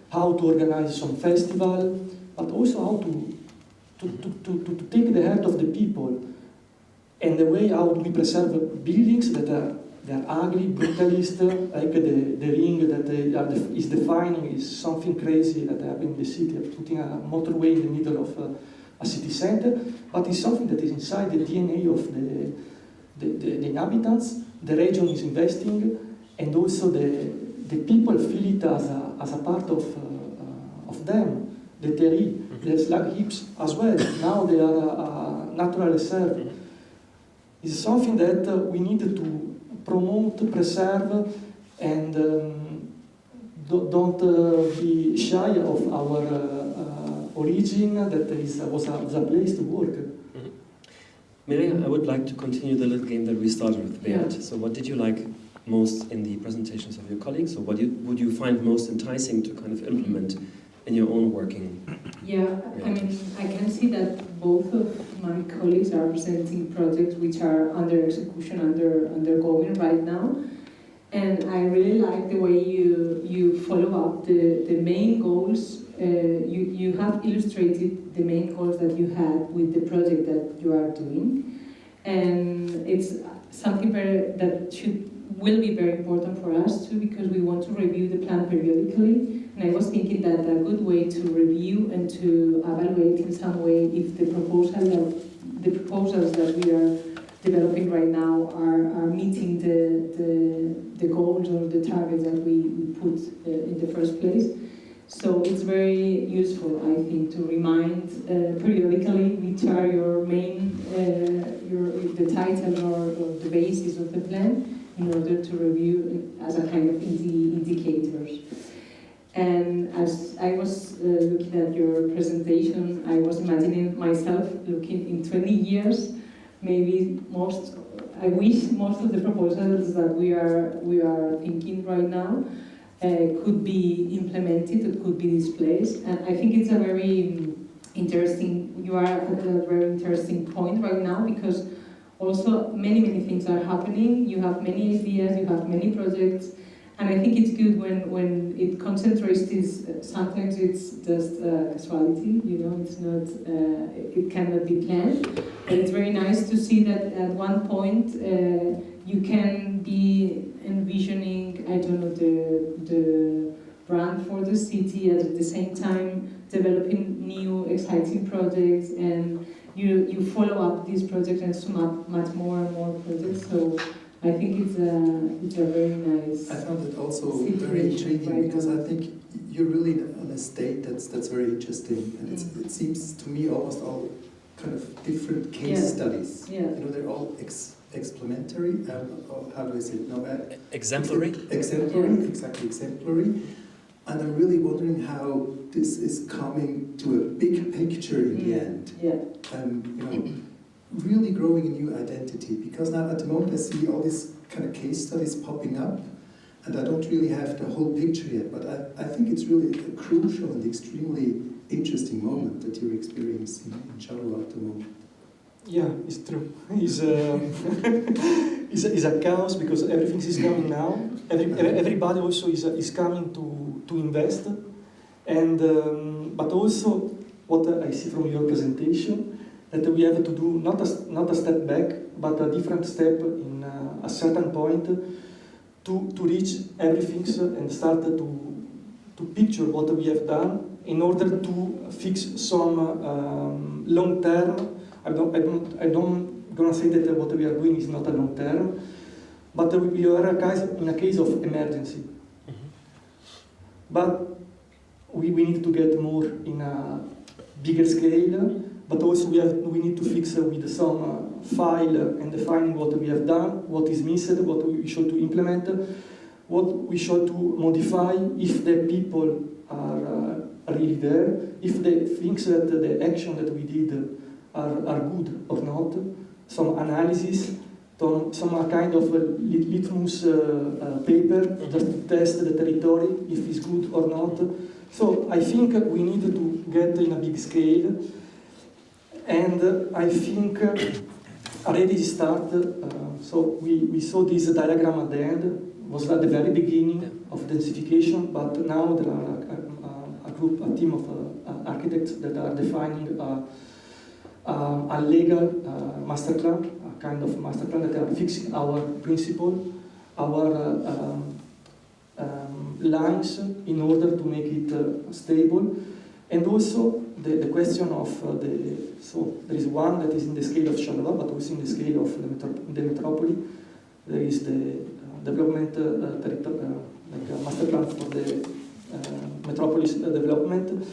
how to organize some festival, but also how to take the heart of the people, and the way how do we preserve buildings that are ugly, brutalist, like the ring that is defining is something crazy that happened in the city, putting a motorway in the middle of a city center, but it's something that is inside the DNA of the inhabitants. The region is investing, and also the people feel it as a part of them. The terri, the slag heaps as well. Now they are a natural reserve. It's something that we need to promote, preserve, and don't be shy of our origin. That was a place to work. Miriam, I would like to continue the little game that we started with Beat. Yeah. So what did you like most in the presentations of your colleagues, or what would you find most enticing to kind of implement in your own working? Yeah, I mean, I can see that both of my colleagues are presenting projects which are under execution, undergoing right now. And I really like the way you follow up the main goals. You have illustrated the main goals that you had with the project that you are doing. And it's something that will be very important for us too, because we want to review the plan periodically. And I was thinking that a good way to review and to evaluate in some way if the proposals that we are developing right now are meeting the goals or the targets that we put in the first place. So it's very useful, I think, to remind periodically which are your main, the title or the basis of the plan, in order to review as a kind of indicators. And as I was looking at your presentation, I was imagining myself looking in 20 years, maybe I wish most of the proposals that we are thinking right now could be implemented, it could be displayed. And I think it's a very interesting, you are at a very interesting point right now, because also many things are happening, you have many ideas, you have many projects, and I think it's good when it concentrates this, sometimes it's just casualty, it's not, it cannot be planned, but it's very nice to see that at one point you can be envisioning, I don't know, the brand for the city, at the same time developing new exciting projects, and you follow up these projects and sum up much more and more projects. So I think it's a very nice. I found it also very intriguing, right, because I think you're really on a state that's very interesting, and it seems to me almost all kind of different case studies. Yeah. They're all exemplary. How do I say it? No, exemplary. Exemplary, Yeah. exactly, exemplary. And I'm really wondering how this is coming to a big picture in the end. Yeah. Really growing a new identity, because now at the moment I see all these kind of case studies popping up, and I don't really have the whole picture yet, but I think it's really a crucial and extremely interesting moment that you're experiencing in Charleroi at the moment. Yeah, it's true. It's a chaos because everything is coming now. Everybody also is coming to invest, and but also what I see from your presentation, that we have to do not a step back, but a different step in a certain point to reach everything and start to picture what we have done in order to fix some long term. I don't gonna say that what we are doing is not a long term, but we are in a case of emergency. But we need to get more in a bigger scale, but also we need to fix with some file and defining what we have done, what is missed, what we should to implement, what we should to modify if the people are really there, if they think that the action that we did are good or not, some analysis, some kind of litmus paper just to test the territory if it's good or not. So I think we need to get in a big scale, and I think already started. So we saw this diagram at the end, was at the very beginning of densification, but now there are a team of architects that are defining a legal master plan, a kind of master plan that are fixing our principle, our lines in order to make it stable. And also the question of so there is one that is in the scale of Charleroi, but also in the scale of the metropole. There is the development, like a master plan for the metropolis development,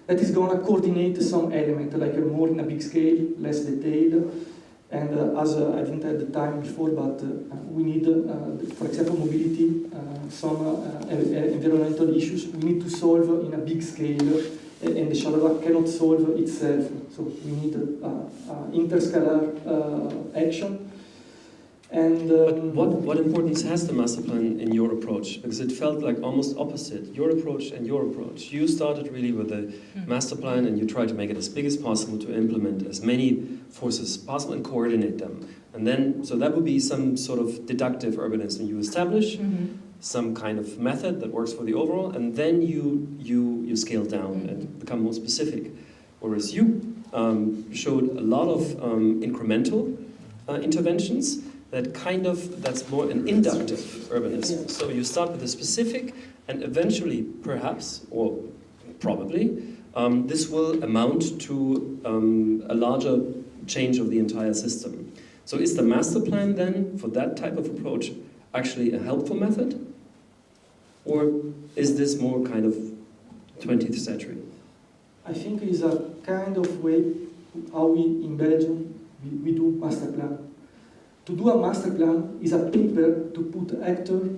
that is going to coordinate some element, like more in a big scale, less detailed. And as I didn't have the time before, but we need, for example, mobility, some environmental issues, we need to solve in a big scale, and the Charleroi cannot solve itself. So we need interscalar action. And, but what importance has the master plan in your approach? Because it felt like almost opposite, your approach and your approach. You started really with the master plan and you tried to make it as big as possible to implement as many forces as possible and coordinate them. And then, so that would be some sort of deductive urbanism. You establish some kind of method that works for the overall, and then you scale down and become more specific. Whereas you showed a lot of incremental interventions, that's more an inductive urbanism. So you start with the specific, and eventually, perhaps, or probably, this will amount to a larger change of the entire system. So is the master plan then, for that type of approach, actually a helpful method? Or is this more kind of 20th century? I think it's a kind of way how we, in Belgium, we do master plan. To do a master plan is a paper to put actors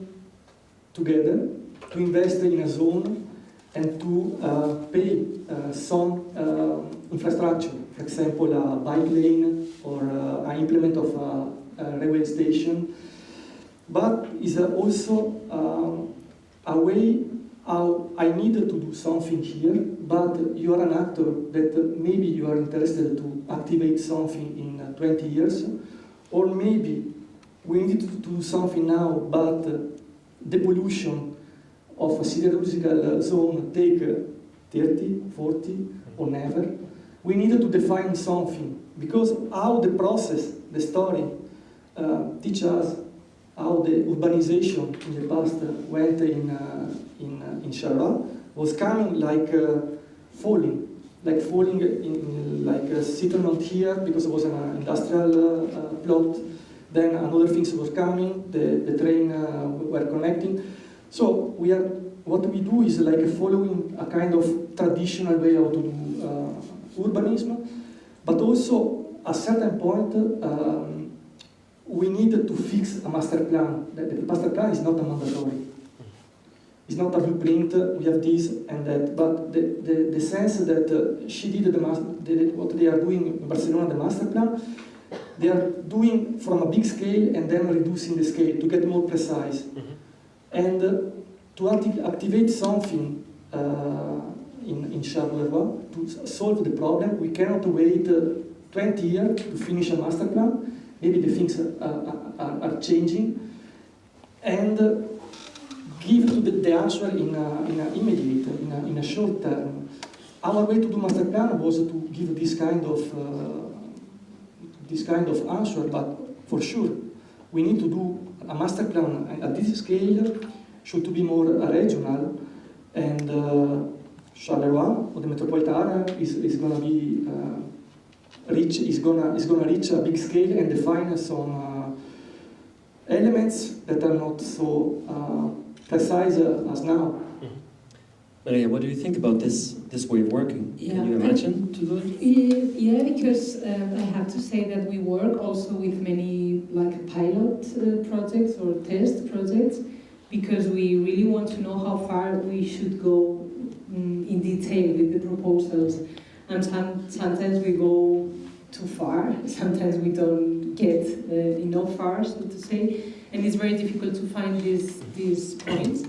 together, to invest in a zone, and to pay some infrastructure, for example, a bike lane or an implement of a railway station. But it's also a way how I need to do something here, but you are an actor that maybe you are interested to activate something in 20 years, or maybe we need to do something now, but the pollution of a siderurgical zone take 30, 40, or never. We need to define something, because how the process, the story, teach us how the urbanization in the past went in Charleroi was coming like falling in like a settlement here because it was an industrial plot. Then another things were coming, the train were connecting. So what we do is like following a kind of traditional way how to do urbanism, but also at a certain point we need to fix a master plan. The master plan is not a mandatory. It's not a blueprint, we have this and that, but the sense that she did what they are doing in Barcelona, the master plan, they are doing from a big scale and then reducing the scale to get more precise. And to activate something in Charleroi, to solve the problem, we cannot wait 20 years to finish a master plan. Maybe the things are changing. And give to the answer in a immediate, in a short term. Our way to do master plan was to give this kind of answer, but for sure, we need to do a master plan at this scale, should to be more regional, and Charleroi, or the metropolitan area, is going to be is gonna reach a big scale and define some elements that are not so precise as now. Maria, what do you think about this way of working? Yeah. Can you imagine to do it? Yeah, because I have to say that we work also with many like pilot projects or test projects, because we really want to know how far we should go in detail with the proposals. And sometimes we go too far, sometimes we don't get enough far, so to say, and it's very difficult to find these points.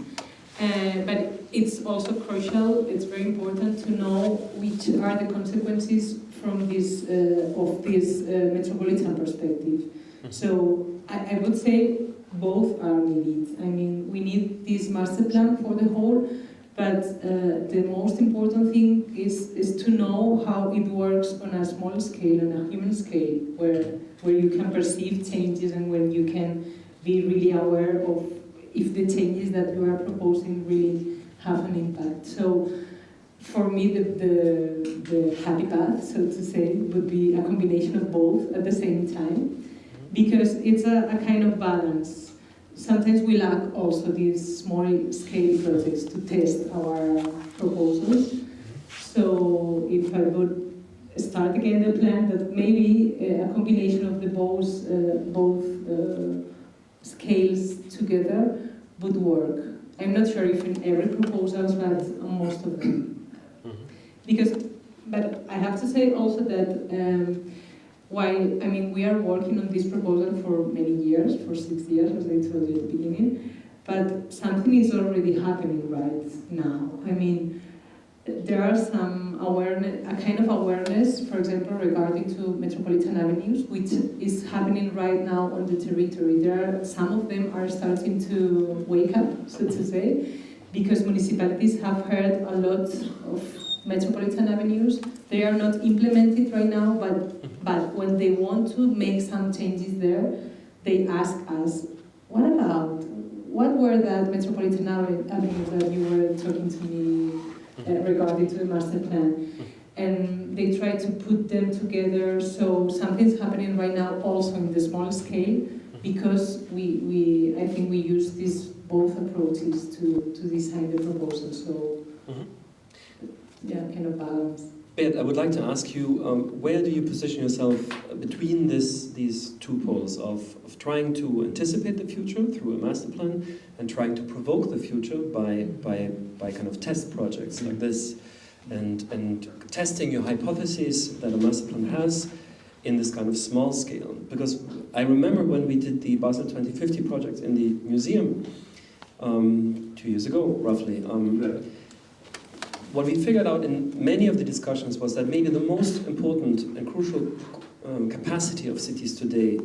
But it's also crucial, it's very important to know which are the consequences from this metropolitan perspective. So I would say both are needed. I mean, we need this master plan for the whole, but the most important thing is to know how it works on a small scale, on a human scale, where you can perceive changes and when you can be really aware of if the changes that you are proposing really have an impact. So for me, the happy path, so to say, would be a combination of both at the same time, because it's a kind of balance. Sometimes we lack also these small-scale projects to test our proposals. So if I would start again the plan, that maybe a combination of the both scales together would work. I'm not sure if in every proposal, but on most of them. But I have to say also that while, I mean, we are working on this proposal for many years, for 6 years, as I told you at the beginning, but something is already happening right now. I mean, there are some awareness, a kind of awareness, for example, regarding to metropolitan avenues, which is happening right now on the territory. Some of them are starting to wake up, so to say, because municipalities have heard a lot of metropolitan avenues. They are not implemented right now, but when they want to make some changes there, they ask us, what were the metropolitan avenues that you were talking to me regarding to the master plan? And they try to put them together, so something's happening right now also in the small scale, because I think we use these both approaches to design the proposal, so yeah, kind of balance. Bert, I would like to ask you, where do you position yourself between these two poles of trying to anticipate the future through a master plan and trying to provoke the future by kind of test projects like this, and testing your hypotheses that a master plan has in this kind of small scale? Because I remember when we did the Basel 2050 project in the museum 2 years ago, roughly. What we figured out in many of the discussions was that maybe the most important and crucial capacity of cities today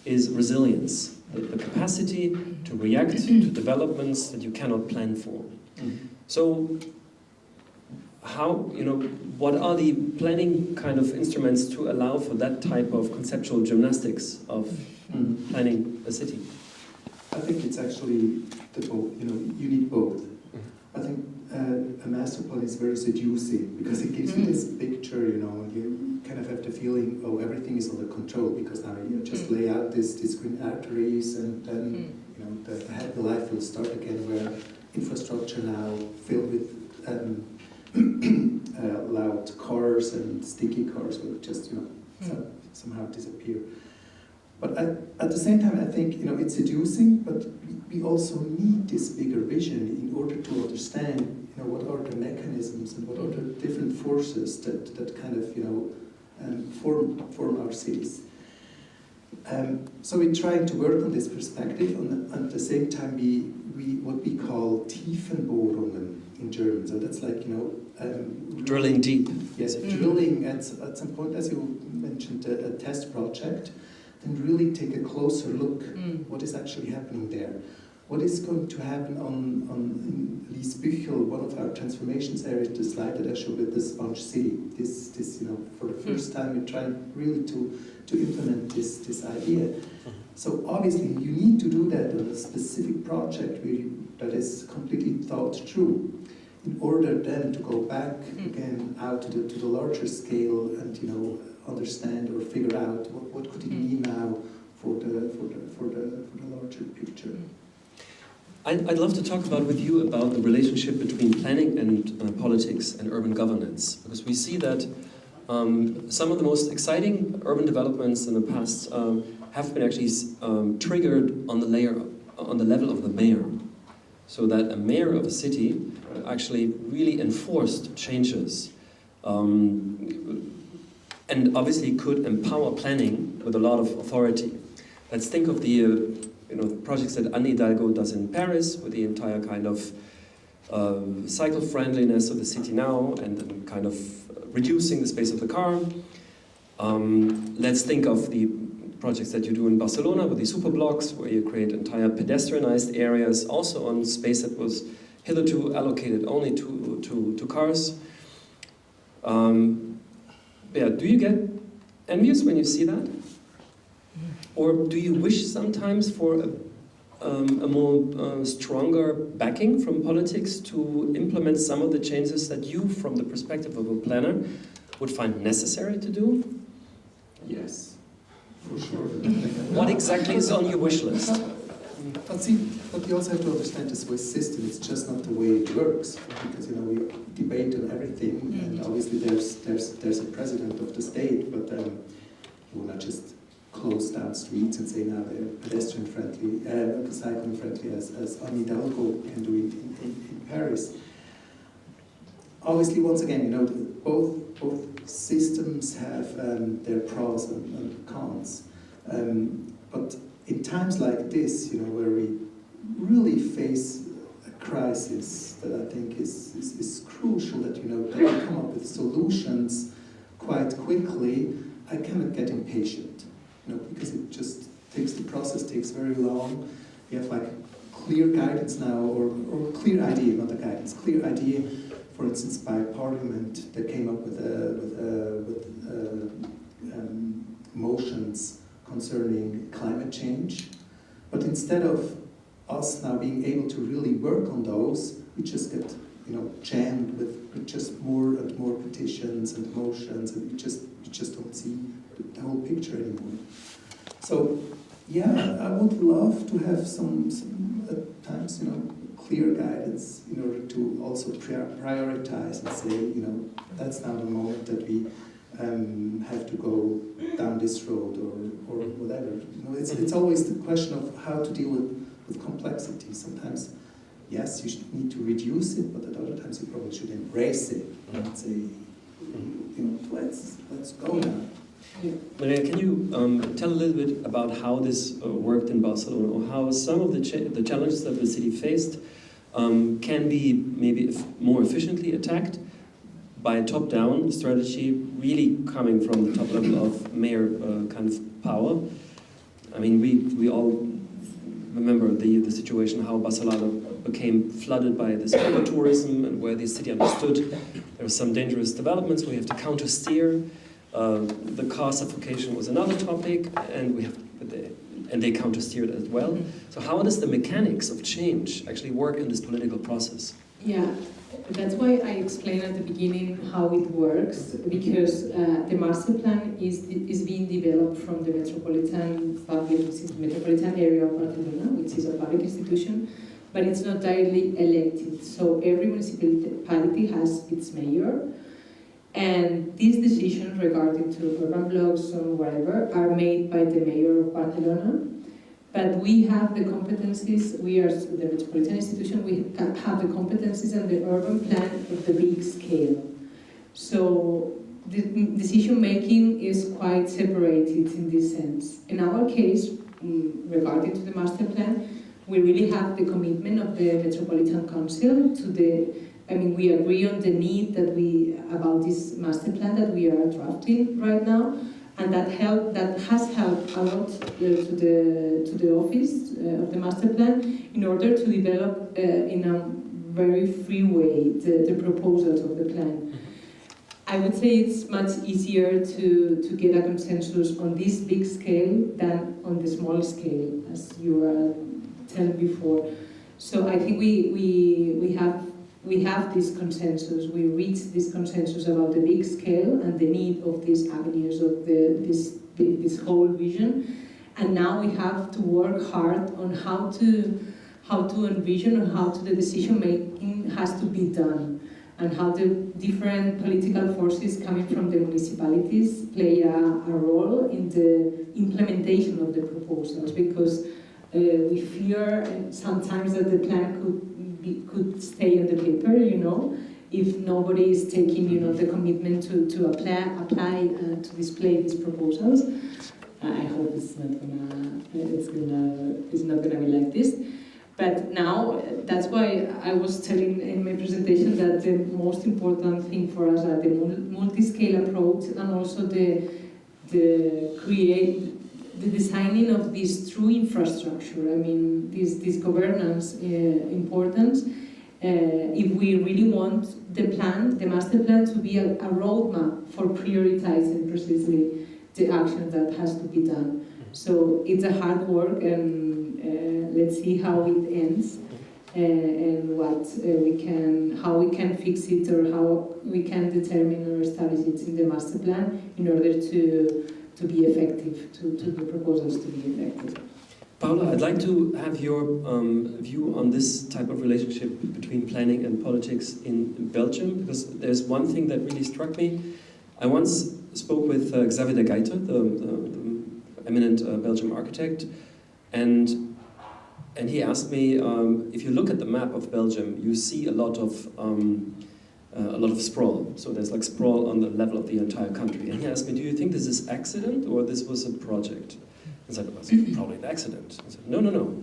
is resilience, the capacity to react to developments that you cannot plan for. So how, what are the planning kind of instruments to allow for that type of conceptual gymnastics of planning a city? I think it's actually the both, you need both. I think a master plan is very seducing because it gives you this picture, you kind of have the feeling, oh, everything is under control because now you just lay out these green arteries and then, the happy life will start again, where infrastructure now filled with loud cars and stinky cars will just, somehow disappear. But at the same time, I think, it's seducing, but we also need this bigger vision in order to understand, what are the mechanisms and what are the different forces that kind of, form our cities. So we're trying to work on this perspective, and at the same time we what we call Tiefenbohrungen in German. So that's like, Drilling deep. Yes, drilling at some point, as you mentioned, a test project, and really take a closer look what is actually happening there. What is going to happen on Liesbüchel, one of our transformations areas, the slide that I showed with the sponge city. This for the first time we're trying really to implement this idea. So obviously you need to do that on a specific project that is completely thought through, in order then to go back again out to the larger scale and understand or figure out what could it mean now for the larger picture. I'd love to talk with you about the relationship between planning and politics and urban governance, because we see that some of the most exciting urban developments in the past have been actually triggered on the level of the mayor, so that a mayor of a city actually really enforced changes, and obviously could empower planning with a lot of authority. Let's think of the projects that Anne Hidalgo does in Paris, with the entire kind of cycle friendliness of the city now, and kind of reducing the space of the car. Let's think of the projects that you do in Barcelona with the super blocks, where you create entire pedestrianized areas, also on space that was hitherto allocated only to cars. Do you get envious when you see that? Or do you wish sometimes for a more stronger backing from politics to implement some of the changes that you, from the perspective of a planner, would find necessary to do? Yes, for sure. What exactly is on your wish list? But you also have to understand the Swiss system. It's just not the way it works, because we debate on everything, and obviously there's a president of the state, but you will not just close down streets and say now they're pedestrian friendly, cycling friendly, as Anne Hidalgo can do in Paris. Obviously, once again, both systems have their pros and cons, but in times like this, where we really face a crisis that I think is crucial, that that we come up with solutions quite quickly, I cannot get impatient, because it just the process takes very long. We have like clear guidance now, or clear idea, not a guidance, clear idea. For instance, by Parliament, that came up with motions concerning climate change. But instead of us now being able to really work on those, we just get jammed with just more and more petitions and motions, and we just don't see the whole picture anymore. So yeah, I would love to have some at times clear guidance in order to also prioritize and say that's now the moment that we have to go down this road or whatever. It's always the question of how to deal with complexity. Sometimes, yes, you need to reduce it, but at other times you probably should embrace it and say, let's go now. Maria, can you tell a little bit about how this worked in Barcelona, or how some of the challenges that the city faced can be maybe more efficiently attacked by a top-down strategy, really coming from the top level of mayor kind of power? I mean, we all remember the situation how Barcelona became flooded by this over-tourism, and where the city understood there were some dangerous developments. We have to counter-steer. The car suffocation was another topic, and they counter-steered as well. So how does the mechanics of change actually work in this political process? Yeah, that's why I explained at the beginning how it works, because the master plan is being developed from the metropolitan area of Barcelona, which is a public institution, but it's not directly elected. So every municipality has its mayor, and these decisions regarding to urban blocks or whatever are made by the mayor of Barcelona. But we have the competencies, we are the metropolitan institution, we have the competencies and the urban plan of the big scale. So the decision making is quite separated in this sense. In our case, regarding to the master plan, we really have the commitment of the Metropolitan Council to the, I mean, we agree on the need that about this master plan that we are drafting right now, and that has helped a lot to the office of the master plan in order to develop in a very free way the proposals of the plan. I would say it's much easier to get a consensus on this big scale than on the small scale, as you were telling before. So I think we have this consensus. We reached this consensus about the big scale and the need of these avenues of this whole vision. And now we have to work hard on how to envision and how the decision making has to be done, and how the different political forces coming from the municipalities play a role in the implementation of the proposals, because we fear sometimes that the plan could stay on the paper, you know, if nobody is taking, you know, the commitment to apply to display these proposals. I hope it's not gonna be like this. But now, that's why I was telling in my presentation that the most important thing for us are the multi-scale approach, and also the designing of this true infrastructure. I mean, this governance importance. If we really want the master plan to be a roadmap for prioritizing precisely the action that has to be done. So it's a hard work, and let's see how it ends, and how we can fix it, or how we can determine or establish it in the master plan in order to be effective, to the proposals to be effective. Paula, I'd like to have your view on this type of relationship between planning and politics in Belgium, because there's one thing that really struck me. I once spoke with Xavier de Geiter, the eminent Belgian architect, and he asked me, if you look at the map of Belgium, you see a lot of sprawl. So there's like sprawl on the level of the entire country. And he asked me, do you think this is accident or this was a project? I said, well, it's probably an accident. I said, no,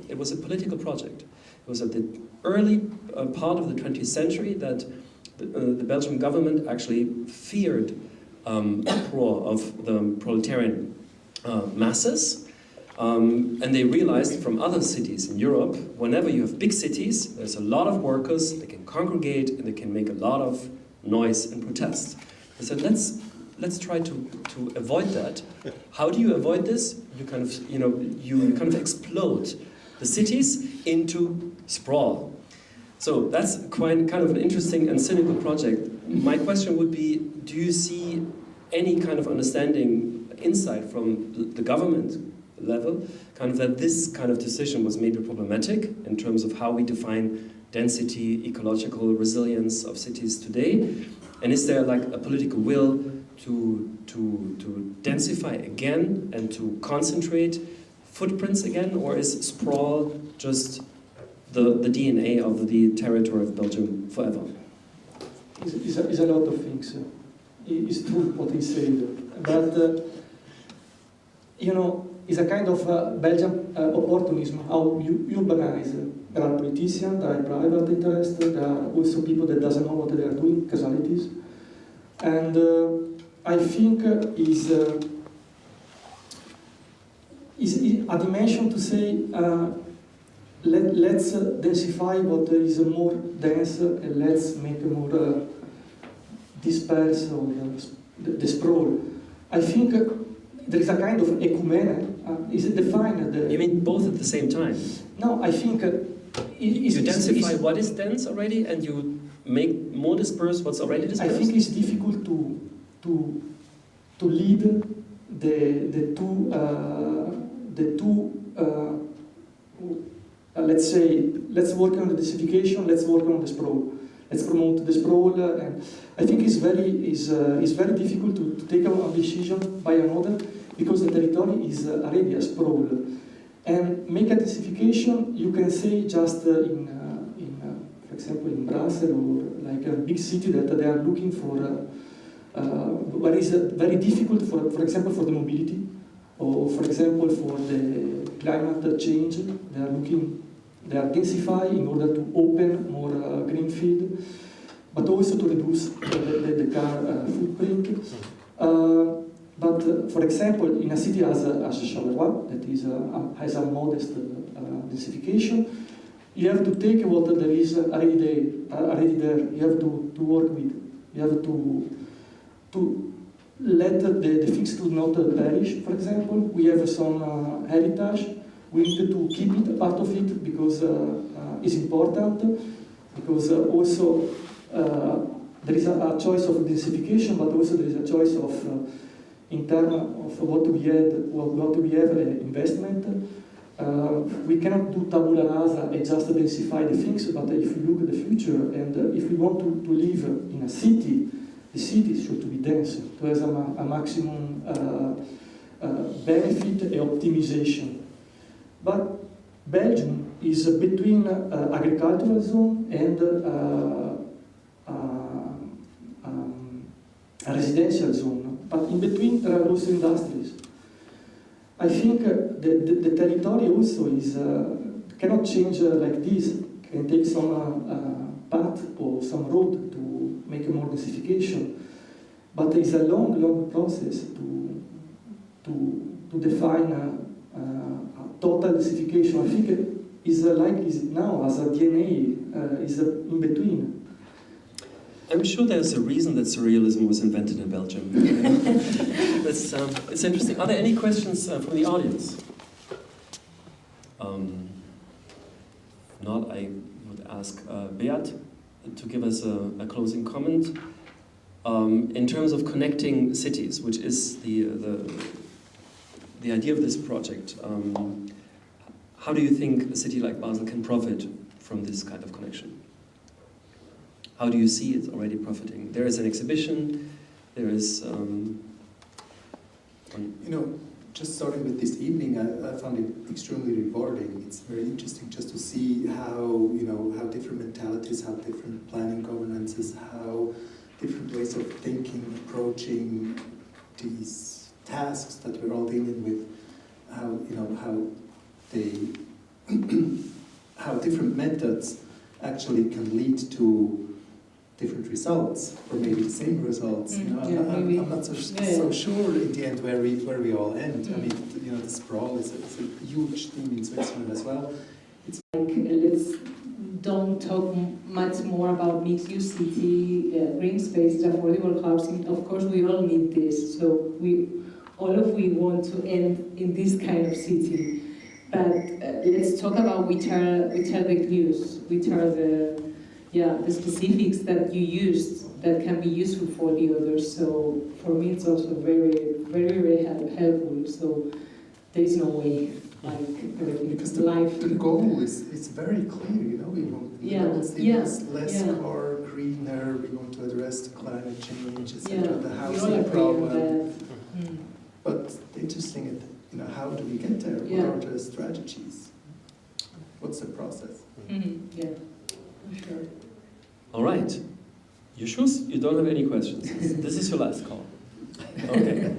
it was a political project. It was at the early part of the 20th century that the Belgian government actually feared uproar of the proletarian masses. And they realized from other cities in Europe, whenever you have big cities, there's a lot of workers, they can congregate and they can make a lot of noise and protest. They said, let's try to avoid that. How do you avoid this? You kind of explode the cities into sprawl. So that's quite kind of an interesting and cynical project. My question would be, do you see any kind of understanding, insight from the government level, kind of that this kind of decision was maybe problematic in terms of how we define density, ecological resilience of cities today? And is there like a political will to densify again and to concentrate footprints again, or is sprawl just the DNA of the territory of Belgium forever? It's a lot of things. It's true what he said, but you know, it's a kind of Belgian opportunism, how you urbanize. There are politicians, there are private interests, there are also people that doesn't know what they are doing, casualties. And I think is a dimension to say, let's densify what is more dense, and let's make more disperse or the sprawl. I think there is a kind of ecumene. Is it defined? You mean both at the same time? No, I think you densify what is dense already, and you make more dispersed what's already dispersed. I think it's difficult to lead the two. Let's say, let's work on the densification. Let's work on the sprawl. Let's promote the sprawl, and I think it's very difficult to take a decision by another, because the territory is already a sprawl. And make a densification, you can say just for example, in Basel, or like a big city that they are looking for what is very difficult, for example, for the mobility, or for example, for the climate change. They are densifying in order to open more green field, but also to reduce the car footprint. But for example, in a city as Charleroi, that has a modest densification, you have to take what there is already there. You have to work with. You have to let the fixed to not perish. For example, we have some heritage. We need to keep it, part of it, because it's important. Because also there is a choice of densification, but also there is a choice of in terms of what we have investment. We cannot do tabula rasa and just densify the things, but if we look at the future and if we want to live in a city, the city should be dense to have a maximum benefit and optimization. But Belgium is between agricultural zone and a residential zone, but in between there are also industries. I think the territory also cannot change like this. Can take some path or some road to make a more densification, but it's a long process to define a total densification. I think is like is now as a DNA is in between. I'm sure there's a reason that surrealism was invented in Belgium. It's interesting. Are there any questions from the audience? If not, I would ask Beat to give us a closing comment. In terms of connecting cities, which is the idea of this project, how do you think a city like Basel can profit from this kind of connection? How do you see it already profiting? There is an exhibition, there is... just starting with this evening, I found it extremely rewarding. It's very interesting just to see how, how different mentalities, how different planning governances, how different ways of thinking, approaching these tasks that we're all dealing with, how different methods actually can lead to different results, or maybe the same results. I'm not so sure in the end where we all end. I mean, the sprawl is a huge theme in Switzerland as well. It's like let's don't talk much more about mixed-use city, green spaces, affordable housing. Of course, we all need this. So we want to end in this kind of city. But let's talk about which are the clues, which are the specifics that you used that can be useful for the others. So for me, it's also very, very, very helpful. So there is no way, because the goal is very clear. We want cities less car, greener. We want to address the climate change, etc. The housing problem. But the interesting is, how do we get there? What are the strategies? What's the process? Yeah, sure. All right. You sure you don't have any questions? This is your last call. Okay,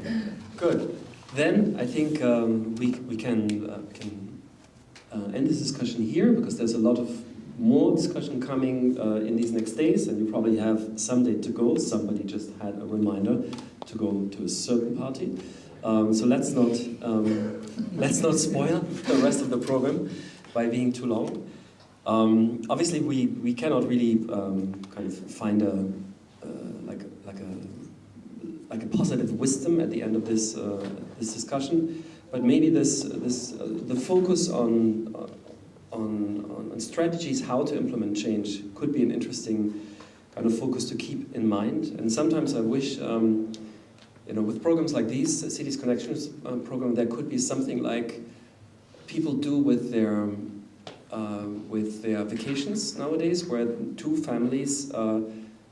good. Then I think we can end this discussion here, because there's a lot of more discussion coming in these next days, and you probably have some day to go. Somebody just had a reminder to go to a certain party. So let's not spoil the rest of the program by being too long. Obviously, we cannot really kind of find like a positive wisdom at the end of this discussion, but maybe the focus on strategies how to implement change could be an interesting kind of focus to keep in mind. And sometimes I wish, with programs like these, Cities Connections program, there could be something like people do with their vacations nowadays, where two families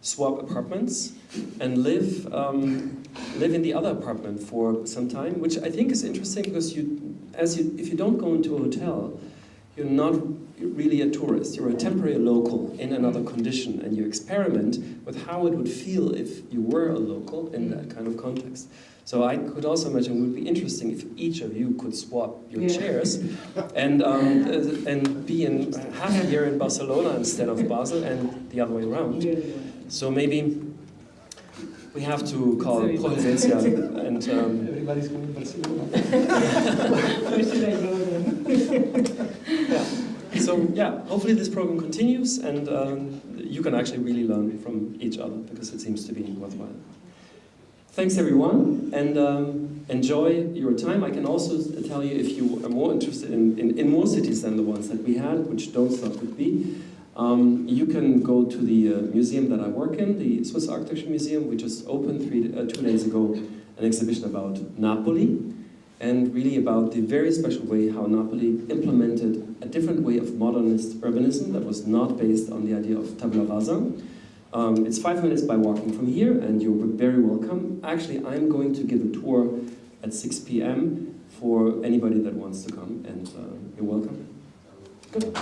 swap apartments and live in the other apartment for some time, which I think is interesting, because if you don't go into a hotel, you're not really a tourist, you're a temporary local in another condition, and you experiment with how it would feel if you were a local in that kind of context. So I could also imagine it would be interesting if each of you could swap your chairs and be in half a year in Barcelona instead of Basel and the other way around. So maybe we have to call Projekts and Everybody's going to Barcelona. Where should I go then? So yeah, hopefully this program continues, and you can actually really learn from each other, because it seems to be worthwhile. Thanks everyone, and enjoy your time. I can also tell you, if you are more interested in more cities than the ones that we had, which don't start with B, you can go to the museum that I work in, the Swiss Architecture Museum. We just opened 2 days ago an exhibition about Napoli, and really about the very special way how Napoli implemented a different way of modernist urbanism that was not based on the idea of tabula rasa. It's 5 minutes by walking from here, and you're very welcome. Actually, I'm going to give a tour at 6 p.m. for anybody that wants to come, and you're welcome. Good.